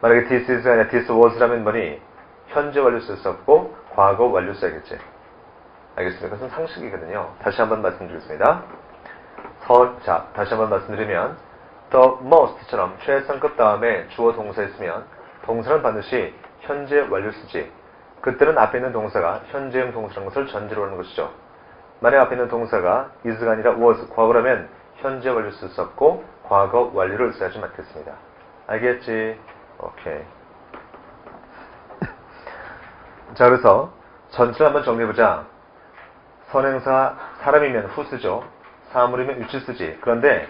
[SPEAKER 2] 만약에 this is가 아니라 this was라면 뭐니? 현재 완료 쓸 수 없고 과거 완료 써야겠지. 알겠습니까? 그것은 상식이거든요. 다시 한번 말씀드리겠습니다. 자, 다시 한번 말씀드리면 the most처럼 최상급 다음에 주어 동사 있으면 동사는 반드시 현재 완료 쓰지. 그때는 앞에 있는 동사가 현재형 동사라는 것을 전제로 하는 것이죠. 만약 앞에 있는 동사가 is가 아니라 was, 과거라면 현재 완료 쓸 수 없고 과거 완료를 써야지 맞겠습니다. 알겠지? 오케이. 자, 그래서 전체를 한번 정리해보자. 선행사 사람이면 who 쓰죠. 사물이면 which 쓰지. 그런데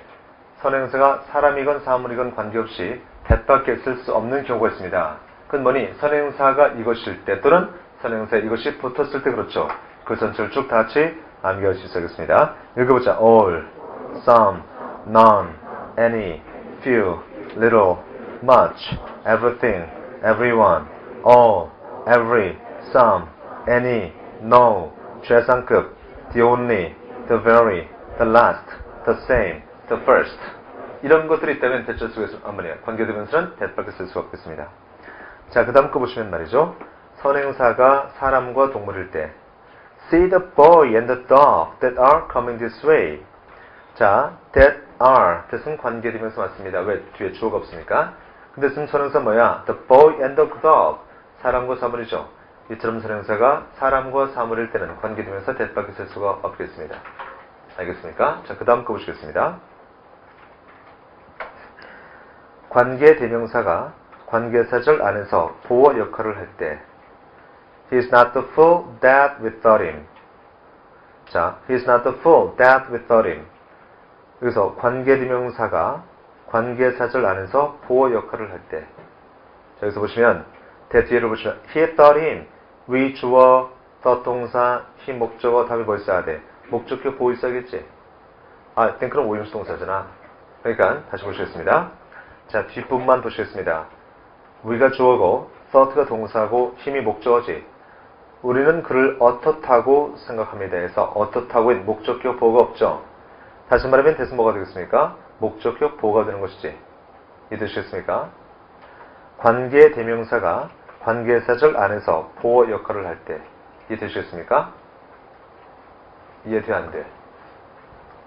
[SPEAKER 2] 선행사가 사람이건 사물이건 관계없이 that밖에 쓸 수 없는 경우가 있습니다. 그건 뭐니? 선행사가 이것일 때 또는 선행사에 이것이 붙었을 때 그렇죠. 그 전체를 쭉 다 같이 암기할 수 있어야겠습니다. 읽어보자. all, some, none, any, few, little, much, everything, everyone, all, every, some, any, no, 최상급, the only, the very, the last, the same, the first. 이런 것들이 있다면 대절 속에서 관계대명사는 that밖에 쓸 수가 없겠습니다. 자, 그 다음 거 보시면 말이죠. 선행사가 사람과 동물일 때 See the boy and the dog that are coming this way. 자, that are, that은 관계대명사 맞습니다. 왜? 뒤에 주어가 없으니까. 근데 지금 선행사 뭐야? The boy and the dog. 사람과 사물이죠. 이처럼 선행사가 사람과 사물일 때는 관계대명사 that밖에 쓸 수가 없겠습니다. 알겠습니까? 자, 그 다음 거 보시겠습니다. 관계대명사가 관계사절 안에서 보어 역할을 할 때 He is not the fool that we thought him. 자, He is not the fool that we thought him. 여기서 관계대명사가 관계사절 안에서 보어 역할을 할 때 자, 여기서 보시면 대 뒤에를 보시면 He thought him. we 주어, thought 동사, he 목적어, 다음에 뭐 있어야 돼? 목적격 보호 있어야겠지? 아, think는 오형식 동사잖아. 그러니까 다시 보시겠습니다. 자, 뒷부분만 보시겠습니다. we가 주어고 thought가 동사고 힘이 목적어지. 우리는 그를 어떻다고 생각합니다 해서 어떻다고인 목적격 보호가 없죠. 다시 말하면 대신 뭐가 되겠습니까? 목적격 보호가 되는 것이지. 이해되시겠습니까? 관계대명사가 관계사절 안에서 보호 역할을 할 때 이해되시겠습니까? 이해돼 안 돼?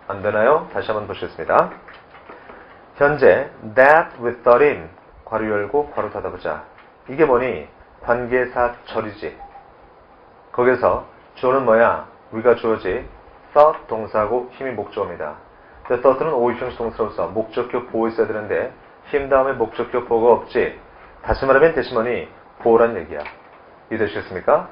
[SPEAKER 2] 안 되나요? 다시 한번 보시겠습니다. 현재 that we thought him 괄호 열고 괄호 닫아보자. 이게 뭐니? 관계사절이지. 거기서 주어는 뭐야? we가 주어지. thought 동사고 힘이 목적어입니다. thought는 오형식 동사로서 목적격 보호 있어야 되는데 힘 다음에 목적격 보호가 없지. 다시 말하면 대신 뭐니? 보호란 얘기야. 이해되시겠습니까?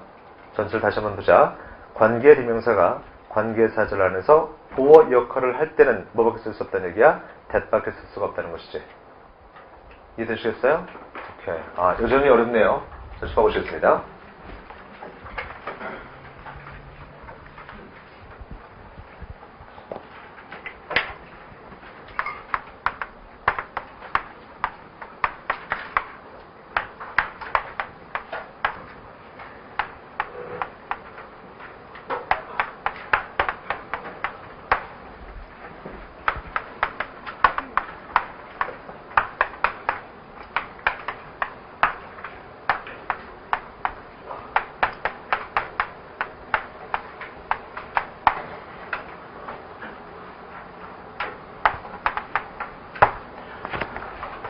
[SPEAKER 2] 전체를 다시 한번 보자. 관계대명사가 관계사절 안에서 보호 역할을 할 때는 뭐밖에 쓸 수 없다는 얘기야? that밖에 쓸 수가 없다는 것이지. 이해되시겠어요? 오케이. 아, 여전히 어렵네요. 다시 봐보시겠습니다.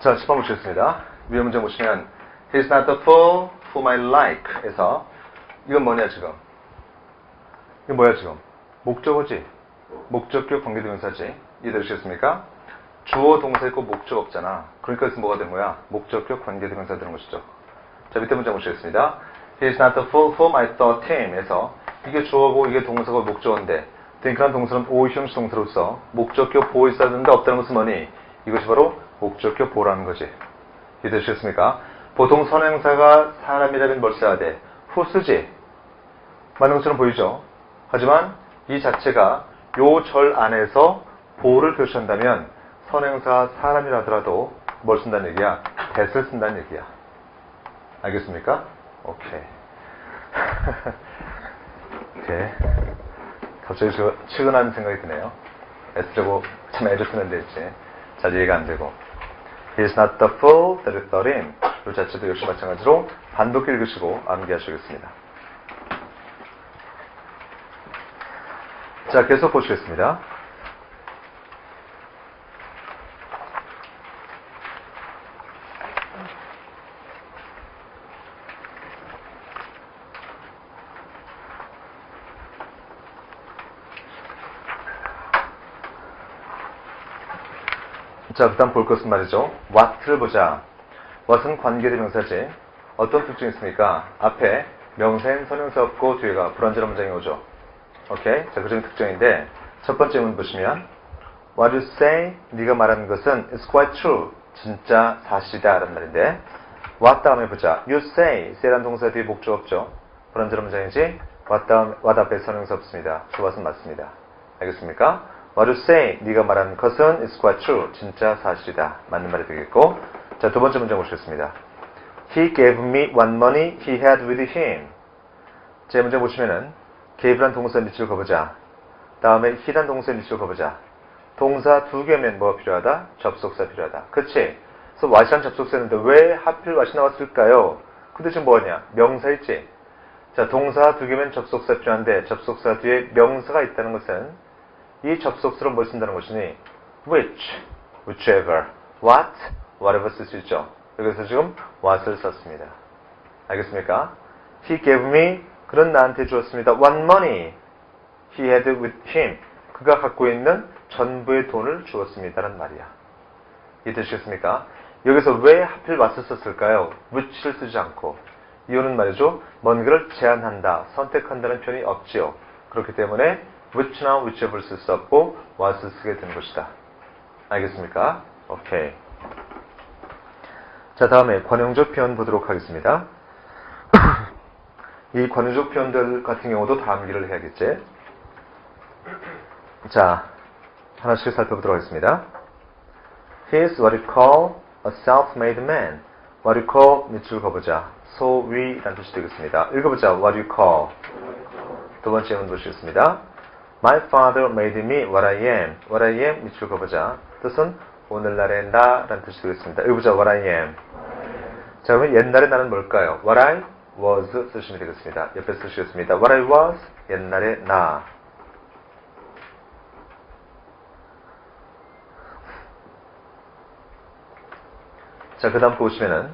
[SPEAKER 2] 자, 10번 보시겠습니다. 위에 문제 보시면 He's not the fool whom I like 에서 이건 뭐냐 지금?
[SPEAKER 1] 이거 뭐야 지금? 목적어지. 목적격 관계대명사지. 이해되시겠습니까? 주어 동사 있고 목적 없잖아. 그러니까 여기서 뭐가 되는 거야? 목적격 관계대명사 되는 것이죠. 자, 밑에 문장 보시겠습니다. He is not the fool whom I thought him. 에서 이게 주어고 이게 동사고 목적어인데 think라는 동사는 오형식 동사로서 목적격 보호 있어야 되는데 없다는 것은 뭐니? 이것이 바로 목적격 보호라는 거지. 이해되시겠습니까? 보통 선행사가 사람이라면 뭘 써야 돼? who 쓰지. 맞는 것처럼 보이죠? 하지만 이 자체가 요 절 안에서 보호를 표시한다면 선행사 사람이라 하더라도 뭘 쓴다는 얘기야? that을 쓴다는 얘기야. 알겠습니까? 오케이. 오케이. 갑자기 측은한 생각이 드네요. S라고 참 애를 쓰는데 있지. 잘 이해가 안 되고. He is not the fool that you thought him. 이 자체도 역시 마찬가지로 반복해 읽으시고 암기하시겠습니다. 자, 계속 보시겠습니다. 자, 그 다음 볼 것은 말이죠. what를 보자. what은 관계대명사지. 어떤 특징이 있습니까? 앞에 명사인 선행사 없고 뒤에가 불완전한 문장이 오죠. 오케이? 자, 그 중에 특징인데 첫 번째 문 보시면 What you say, 네가 말하는 것은 is quite true. 진짜 사실이다 라는 말인데 what 다음에 보자. You say라는 동사 뒤에 목적 없죠. 불완전한 문장이지. what 앞에 선행사 없습니다. what은 맞습니다. 알겠습니까? What you say, 네가 말하는 것은 is quite true. 진짜 사실이다. 맞는 말이 되겠고. 자, 두 번째 문장 보시겠습니다. He gave me what money he had with him. 제 문장 보시면은 gave란 동사 밑줄 그어보자. 다음에 he란 동사 밑줄 그어보자. 동사 두 개면 뭐가 필요하다? 접속사 필요하다. 그치? 그래서 what이란 접속사였는데 왜 하필 what이 나왔을까요? 근데 지금 뭐냐? 명사 있지? 자, 동사 두 개면 접속사 필요한데 접속사 뒤에 명사가 있다는 것은 이 접속사로 뭘 쓴다는 것이니 which, whichever, what, whatever 쓸 수 있죠. 여기서 지금 what을 썼습니다. 알겠습니까? He gave me, 그는 나한테 주었습니다. What money he had with him. 그가 갖고 있는 전부의 돈을 주었습니다라는 말이야. 이해되시겠습니까? 여기서 왜 하필 what을 썼을까요? which를 쓰지 않고. 이유는 말이죠. 뭔가를 제한한다, 선택한다는 표현이 없지요. 그렇기 때문에 which나 whichever 쓸 수 없고 what을 쓰게 된 것이다. 알겠습니까? 오케이. 자, 다음에 관용적 표현 보도록 하겠습니다. 이 관용적 표현들 같은 경우도 다 암기를 해야겠지. 자, 하나씩 살펴보도록 하겠습니다. He is what you call a self-made man. What you call 밑줄 그어보자. 소위라는 뜻이 되겠습니다. 읽어보자. What you call. 두 번째 문 보시겠습니다. My father made me what I am. What I am 밑줄 그어보자. 뜻은 오늘날의 나라는 뜻이 되겠습니다. 읽어보자. What I am. 자, 그러면 옛날의 나는 뭘까요? What I was 쓰시면 되겠습니다. 옆에 쓰시겠습니다. What I was, 옛날의 나. 자, 그 다음 보시면은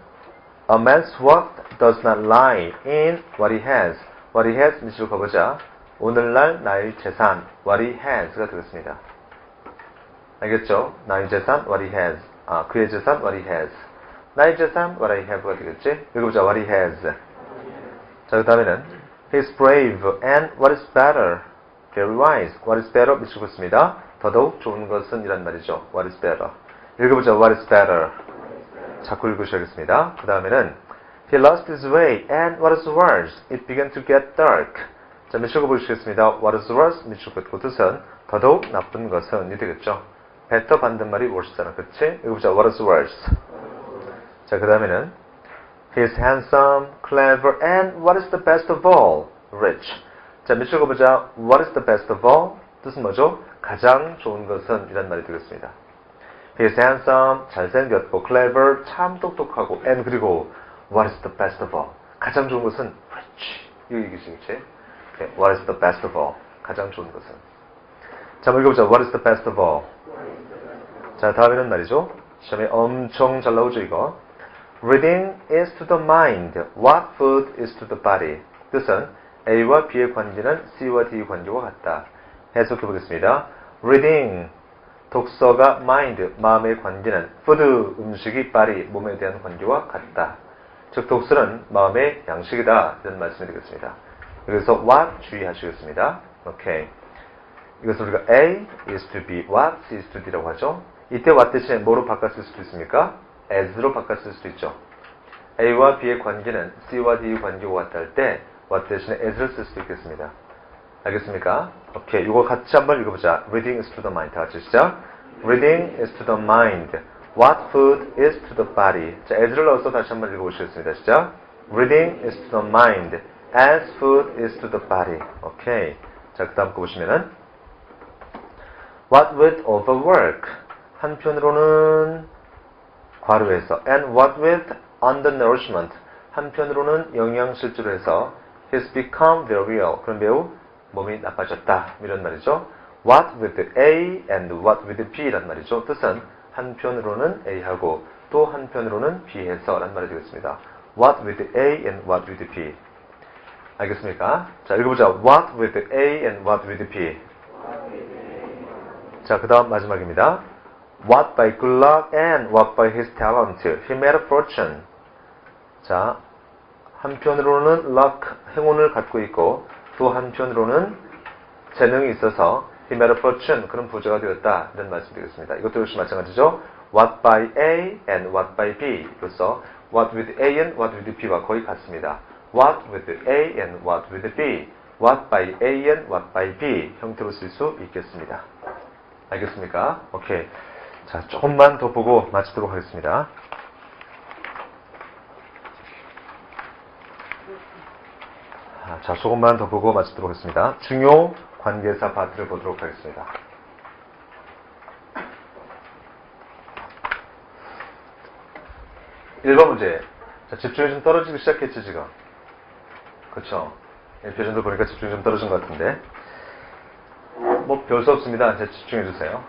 [SPEAKER 1] A man's worth does not lie in what he has. What he has 밑으로 가보자. 오늘날 나의 재산, what he has가 되겠습니다. 알겠죠? 나의 재산, what he has. 그의 재산, what he has. 나의 재산, what I have가 되겠지? 읽어보자. What he has. 자, 그 다음에는 He's brave and what is better? Very wise. What is better? 밑줄 긋습니다. 더더욱 좋은 것은 이란 말이죠. What is better? 읽어보자. What is better? 자꾸 읽으셔야겠습니다. 그 다음에는 He lost his way and what is worse? It began to get dark. 자, 밑줄 긋보시겠습니다. What is worse? 밑줄 긋고 뜻은 더더욱 나쁜 것은 이 되겠죠. better 반대말이 worse잖아. 그치? 읽어보자. What is worse? 자, 그 다음에는 He's handsome, clever, and what is the best of all? Rich. 자, 밑줄 그어보자. What is the best of all? 뜻은 뭐죠? 가장 좋은 것은 이란 말이 되겠습니다. He's handsome, 잘생겼고, clever, 참 똑똑하고, and 그리고 what is the best of all? 가장 좋은 것은 rich. 이거 얘기지, 그치? Okay. What is the best of all? 가장 좋은 것은. 자, 한번 읽어보자. What is the best of all? 자, 다음에는 말이죠. 시험에 엄청 잘 나오죠, 이거. Reading is to the mind what food is to the body. 뜻은
[SPEAKER 2] A와 B의 관계는 C와 D의 관계와 같다. 해석해 보겠습니다. Reading, 독서가 mind, 마음의 관계는 food, 음식이 body, 몸에 대한 관계와 같다. 즉 독서는 마음의 양식이다. 이런 말씀을 드리겠습니다. 그래서 what 주의하시겠습니다. 오케이. 이것을 우리가 A is to B, what is to D라고 하죠. 이때 what 대신에 뭐로 바꿨을 수도 있습니까? as로 바꿨을 수도 있죠. A와 B의 관계는 C와 D의 관계와 같다 할 때 what 대신에 as를 쓸 수도 있겠습니다. 알겠습니까? 오케이. 이거 같이 한번 읽어보자. Reading is to the mind. 다 같이 시작. Reading is to the mind. What food is to the body. 자, as를 넣어서 다시 한번 읽어보시겠습니다. 시작. Reading is to the mind. As food is to the body. 오케이. 자, 그 다음 거 보시면은 What with overwork. 한편으로는 과로해서 and what with undernourishment. 한편으로는 영양실조로 해서 he's become very ill. 그럼 매우 몸이 나빠졌다. 이런 말이죠. What with A and what with B 란 말이죠. 뜻은 한편으로는 A하고 또 한편으로는 B해서 란 말이 되겠습니다. What with A and what with B. 알겠습니까? 자, 읽어보자. What with A and what with B. 자, 그 다음 마지막입니다. What by good luck and what by his talent. He made a fortune. 자, 한편으로는 luck, 행운을 갖고 있고 또 한편으로는 재능이 있어서 he made a fortune, 그런 부자가 되었다. 이런 말씀 드리겠습니다. 이것도 역시 마찬가지죠. What by A and what by B. 그래서 what with A and what with B와 거의 같습니다. What with A and what with B. What by A and what by B 형태로 쓸 수 있겠습니다. 알겠습니까? 오케이. 자, 조금만 더 보고 마치도록 하겠습니다. 자, 조금만 더 보고 마치도록 하겠습니다. 중요 관계사 파트를 보도록 하겠습니다. (1번) 문제. 자, 집중이 좀 떨어지기 시작했지, 지금. 그쵸? 표정도 보니까 집중이 좀 떨어진 것 같은데. 뭐, 별 수 없습니다. 이제 집중해주세요.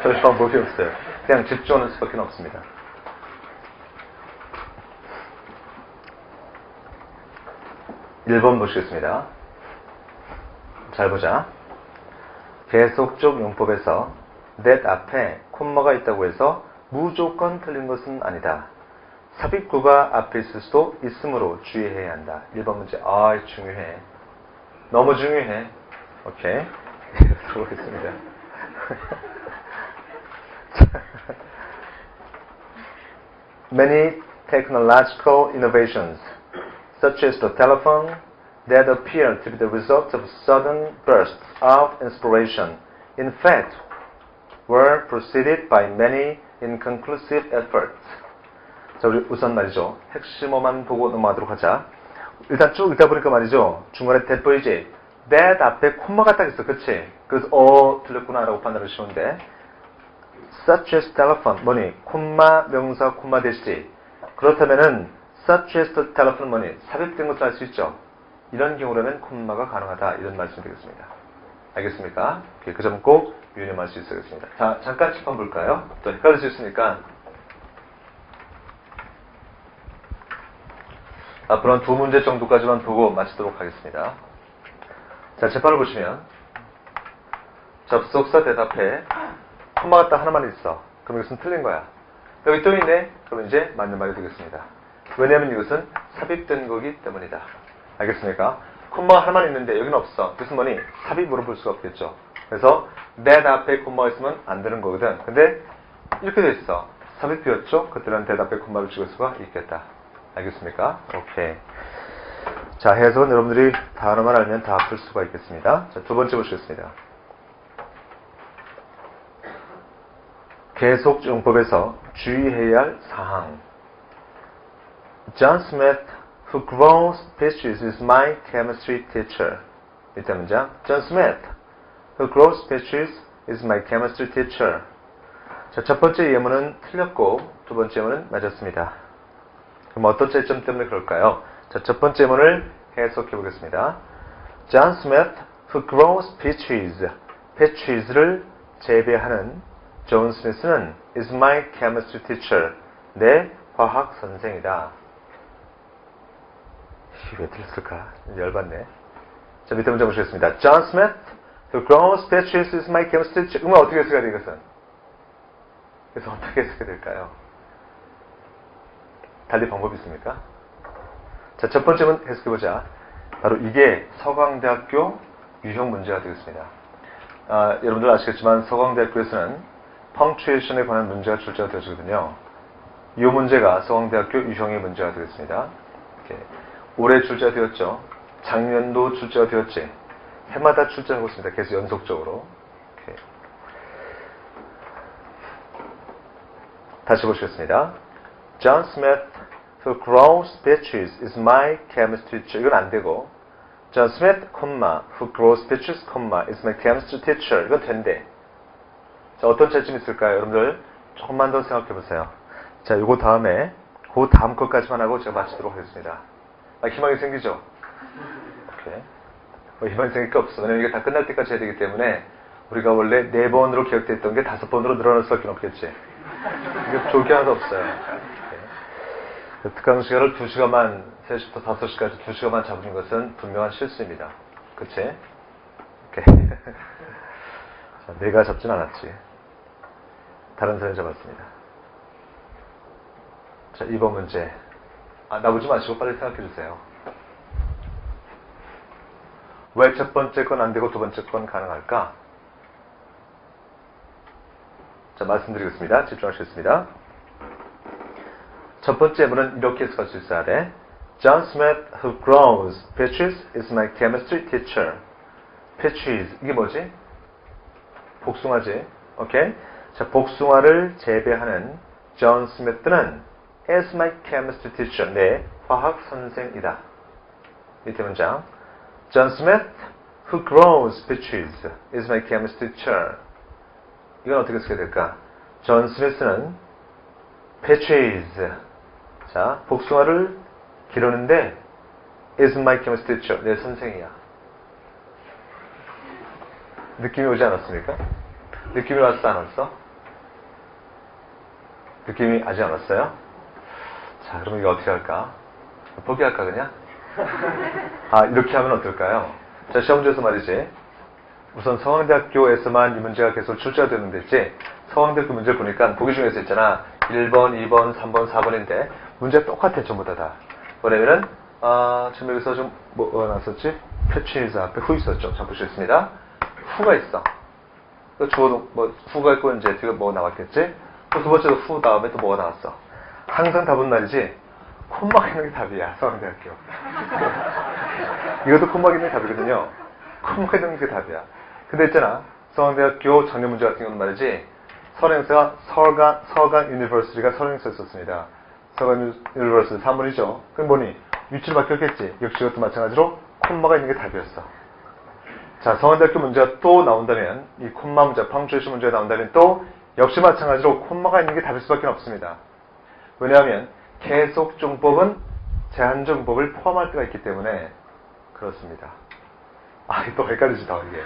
[SPEAKER 2] 별 방법이 없어요. 그냥 집중하는 수밖에 없습니다. (1번) 보시겠습니다. 잘 보자. 계속적 용법에서 that 앞에 콤마가 있다고 해서 무조건 틀린 것은 아니다. 삽입구가 앞에 있을 수도 있으므로 주의해야 한다. 1번 문제. 아, 중요해. 너무 중요해. 오케이. 들어보겠습니다. Many technological innovations, such as the telephone, that appear to be the result of sudden bursts of inspiration, in fact, were preceded by many inconclusive efforts. 자, 우리 우선 말이죠. 핵심어만 보고 넘어가도록 하자. 일단 쭉 읽다 보니까 말이죠. 중간에 that 보이지? that 앞에 콤마가 딱 있어. 그치? 그래서 틀렸구나 라고 판단을 쉬운데 such as telephone 뭐니? 콤마, 명사, 콤마 대시. 그렇다면은 such as the telephone 뭐니? 삽입된 것을 알 수 있죠. 이런 경우라면 콤마가 가능하다. 이런 말씀이 되겠습니다. 알겠습니까? 그 점 꼭 유념할 수 있어야겠습니다. 자, 잠깐 짚어 볼까요? 또 헷갈릴 수 있으니까 앞으로 한 2문제 정도까지만 보고 마치도록 하겠습니다. 자, 재판을 보시면 접속사 대답해 콤마가 딱 하나만 있어. 그럼 이것은 틀린 거야. 여기 또 있네. 그럼 이제 맞는 말이 되겠습니다. 왜냐하면 이것은 삽입된 거기 때문이다. 알겠습니까? 콤마가 하나만 있는데 여기는 없어. 그것은 뭐니? 삽입으로 볼 수가 없겠죠. 그래서 that 앞에 콤마가 있으면 안 되는 거거든. 근데 이렇게 돼 있어. 삽입이었죠? 그때는 that 앞에 콤마를 찍을 수가 있겠다. 알겠습니까? 오케이. 자, 해석은 여러분들이 단어만 알면 다 풀 수가 있겠습니다. 자, 2번째 보시겠습니다. 계속용법에서 주의해야 할 사항. John Smith, who grows peaches, is my chemistry teacher. 일단 문장. John Smith, who grows peaches, is my chemistry teacher. 자, 첫 번째 예문은 틀렸고 두 번째 예문은 맞았습니다. 그럼 어떤 차이점 때문에 그럴까요? 자, 첫 번째 예문을 해석해 보겠습니다. John Smith, who grows peaches, peaches를 재배하는 존 스미스는 is my chemistry teacher, 내 화학 선생이다. 이게 왜 틀렸을까? 열받네. 자, 밑에 문제 보시겠습니다. John Smith, who grows peaches is my chemistry teacher. 이건 어떻게 해석해야 돼, 이것은? 그래서 어떻게 해석해야 될까요? 달리 방법이 있습니까? 자, 첫 번째 문 해석해보자. 바로 이게 서강대학교 유형 문제가 되겠습니다. 여러분들 아시겠지만 서강대학교에서는 펑츄에이션에 관한 문제가 출제가 되어지거든요. 이 문제가 서강대학교 유형의 문제가 되겠습니다. 이렇게. 올해 출제가 되었죠. 작년도 출제가 되었지. 해마다 출제하고 있습니다. 계속 연속적으로. 이렇게. 다시 보시겠습니다. John Smith, who grows peaches, is my chemistry teacher. 이건 안 되고 John Smith, who grows peaches, is my chemistry teacher. 이건 된대. 자, 어떤 차이점이 있을까요? 여러분들 조금만 더 생각해 보세요. 자, 요거 다음에 그 다음 것까지만 하고 제가 마치도록 하겠습니다. 희망이 생기죠? 오케이. 희망이 생길 게 없어. 왜냐면 이게 다 끝날 때까지 해야 되기 때문에 우리가 원래 4번으로 기억됐던 게 5번으로 늘어날 수밖에 없겠지. 이게 좋을 게 하나도 없어요. 특강 시간을 2시간만, 3시부터 5시까지 2시간만 잡은 것은 분명한 실수입니다. 그치? 오케이. 자, 내가 잡진 않았지. 다른 사람이 잡았습니다. 자, 2번 문제. 나보지 마시고 빨리 생각해 주세요. 왜 첫 번째 건 안 되고 두 번째 건 가능할까? 자, 말씀드리겠습니다. 집중하시겠습니다. 첫 번째 문은 이렇게 해석할 수 있어야 돼. John Smith, who grows peaches, is my chemistry teacher. peaches, 이게 뭐지? 복숭아지. 오케이? 자, 복숭아를 재배하는 John Smith는 is my chemistry teacher. 내 화학 선생이다. 밑에 문장. John Smith, who grows peaches, is my chemistry teacher. 이건 어떻게 쓰게 될까? 존 스미스는 peaches. 자, 복숭아를 기르는데 is my chemistry teacher. 내 선생이야. 느낌이 오지 않았습니까? 느낌이 왔어, 안 왔어? 느낌이 아직 안 왔어요? 자, 그럼 이거 어떻게 할까? 포기할까, 그냥? 이렇게 하면 어떨까요? 자, 시험지에서 말이지. 우선 서강대학교에서만 이 문제가 계속 출제가 되는데 있지. 서강대학교 문제 보니까 보기 중에서 있잖아. 1번, 2번, 3번, 4번인데 문제가 똑같아, 전부 다. 뭐냐면은 지금 여기서 좀 뭐가 나왔었지? 패치니즈 앞에 후 있었죠. 자, 보시겠습니다. 후가 있어. 주어도 후가 있고 이제 뒤에 뭐 나왔겠지? 또 두 번째도 후 다음에 또 뭐가 나왔어. 항상 답은 말이지. 콤마가 있는 게 답이야, 서강대학교. 이것도 콤마가 있는 게 답이거든요. 콤마가 있는 게 답이야. 근데 있잖아, 서강대학교 작년 문제 같은 경우는 말이지, 설행사가 서강 유니버시티가 설행사였었습니다. 서강 유니버시티 3번이죠. 그럼 뭐니? 위치를 바뀌었겠지. 역시 이것도 마찬가지로 콤마가 있는 게 답이었어. 자, 서강대학교 문제가 또 나온다면, 이 콤마 문제, 펑츄에이션 문제가 나온다면 또 역시 마찬가지로 콤마가 있는 게 답일 수밖에 없습니다. 왜냐하면 계속증법은 제한증법을 포함할 때가 있기 때문에 그렇습니다. 또 헷갈리지, 더 이게.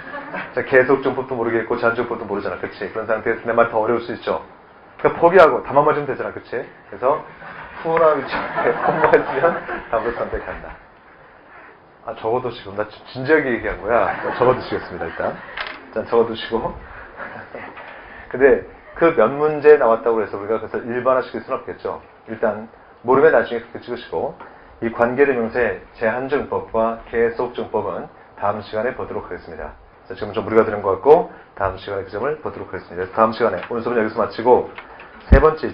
[SPEAKER 2] 자, 계속증법도 모르겠고 제한증법도 모르잖아, 그치? 그런 상태에서 내 말 더 어려울 수 있죠. 그러니까 포기하고 답만 맞으면 되잖아, 그치? 그래서 후나 위치에 콤마가 있으면 답을 선택한다. 적어두시고, 나 진지하게 얘기한 거야. 적어두시겠습니다, 일단. 자, 적어두시고. 근데 그 몇 문제 나왔다고 해서 우리가 그래서 일반화시킬 수는 없겠죠. 일단 모르면 나중에 그렇게 찍으시고, 이 관계대명사의 제한증법과 계속증법은 다음 시간에 보도록 하겠습니다. 자, 지금 좀 무리가 되는 것 같고 다음 시간에 그 점을 보도록 하겠습니다. 그래서 다음 시간에 오늘 수업은 여기서 마치고 세 번째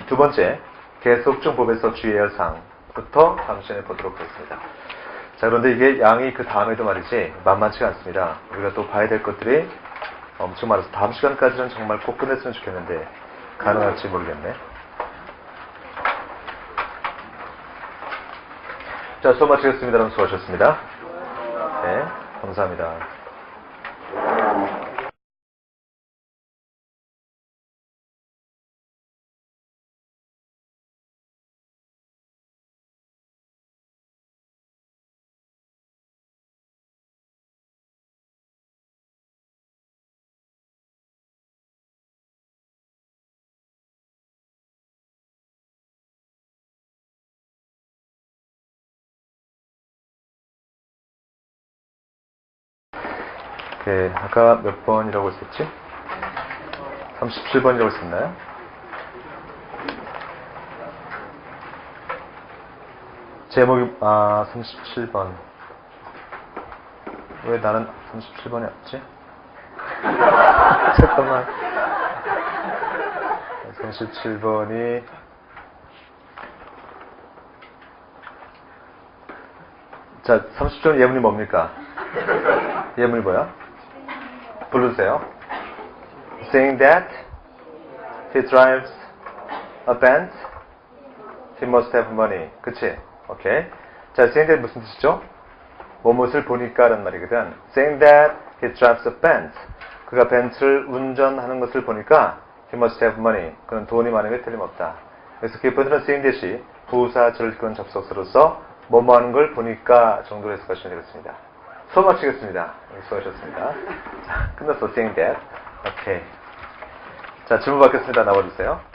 [SPEAKER 2] 두 번째 계속증법에서 주의해야 할 사항부터 다음 시간에 보도록 하겠습니다. 자, 그런데 이게 양이 그 다음에도 말이지 만만치가 않습니다. 우리가 또 봐야 될 것들이 엄청 많아서 다음 시간까지는 정말 꼭 끝냈으면 좋겠는데 가능할지 모르겠네. 자, 수업 마치겠습니다. 여러분 수고하셨습니다. 네, 감사합니다.
[SPEAKER 1] 오케이. 아까 몇 번이라고 했었지? 37번이라고 했었나요? 제목이, 37번. 왜 나는 37번이 없지? 잠깐만. 37번이, 자, 30번 예문이 뭡니까? 예문이 뭐야? 부르세요. Saying that he drives a Benz, he must have money. 그치? 오케이. 자, saying that 무슨 뜻이죠? 무엇을 보니까 라는 말이거든. Saying that he drives a Benz. 그가 벤츠를 운전하는 것을 보니까 he must have money. 그는 돈이 많은 게 틀림없다. 그래서 기본적으로 saying that이 부사절 그런 접속사로서 뭐뭐 하는 걸 보니까 정도로 해석하시면 되겠습니다. 수업 마치겠습니다. 수고하셨습니다. 자, 끝났어. saying that. 오케이. 자, 질문 받겠습니다. 나와주세요.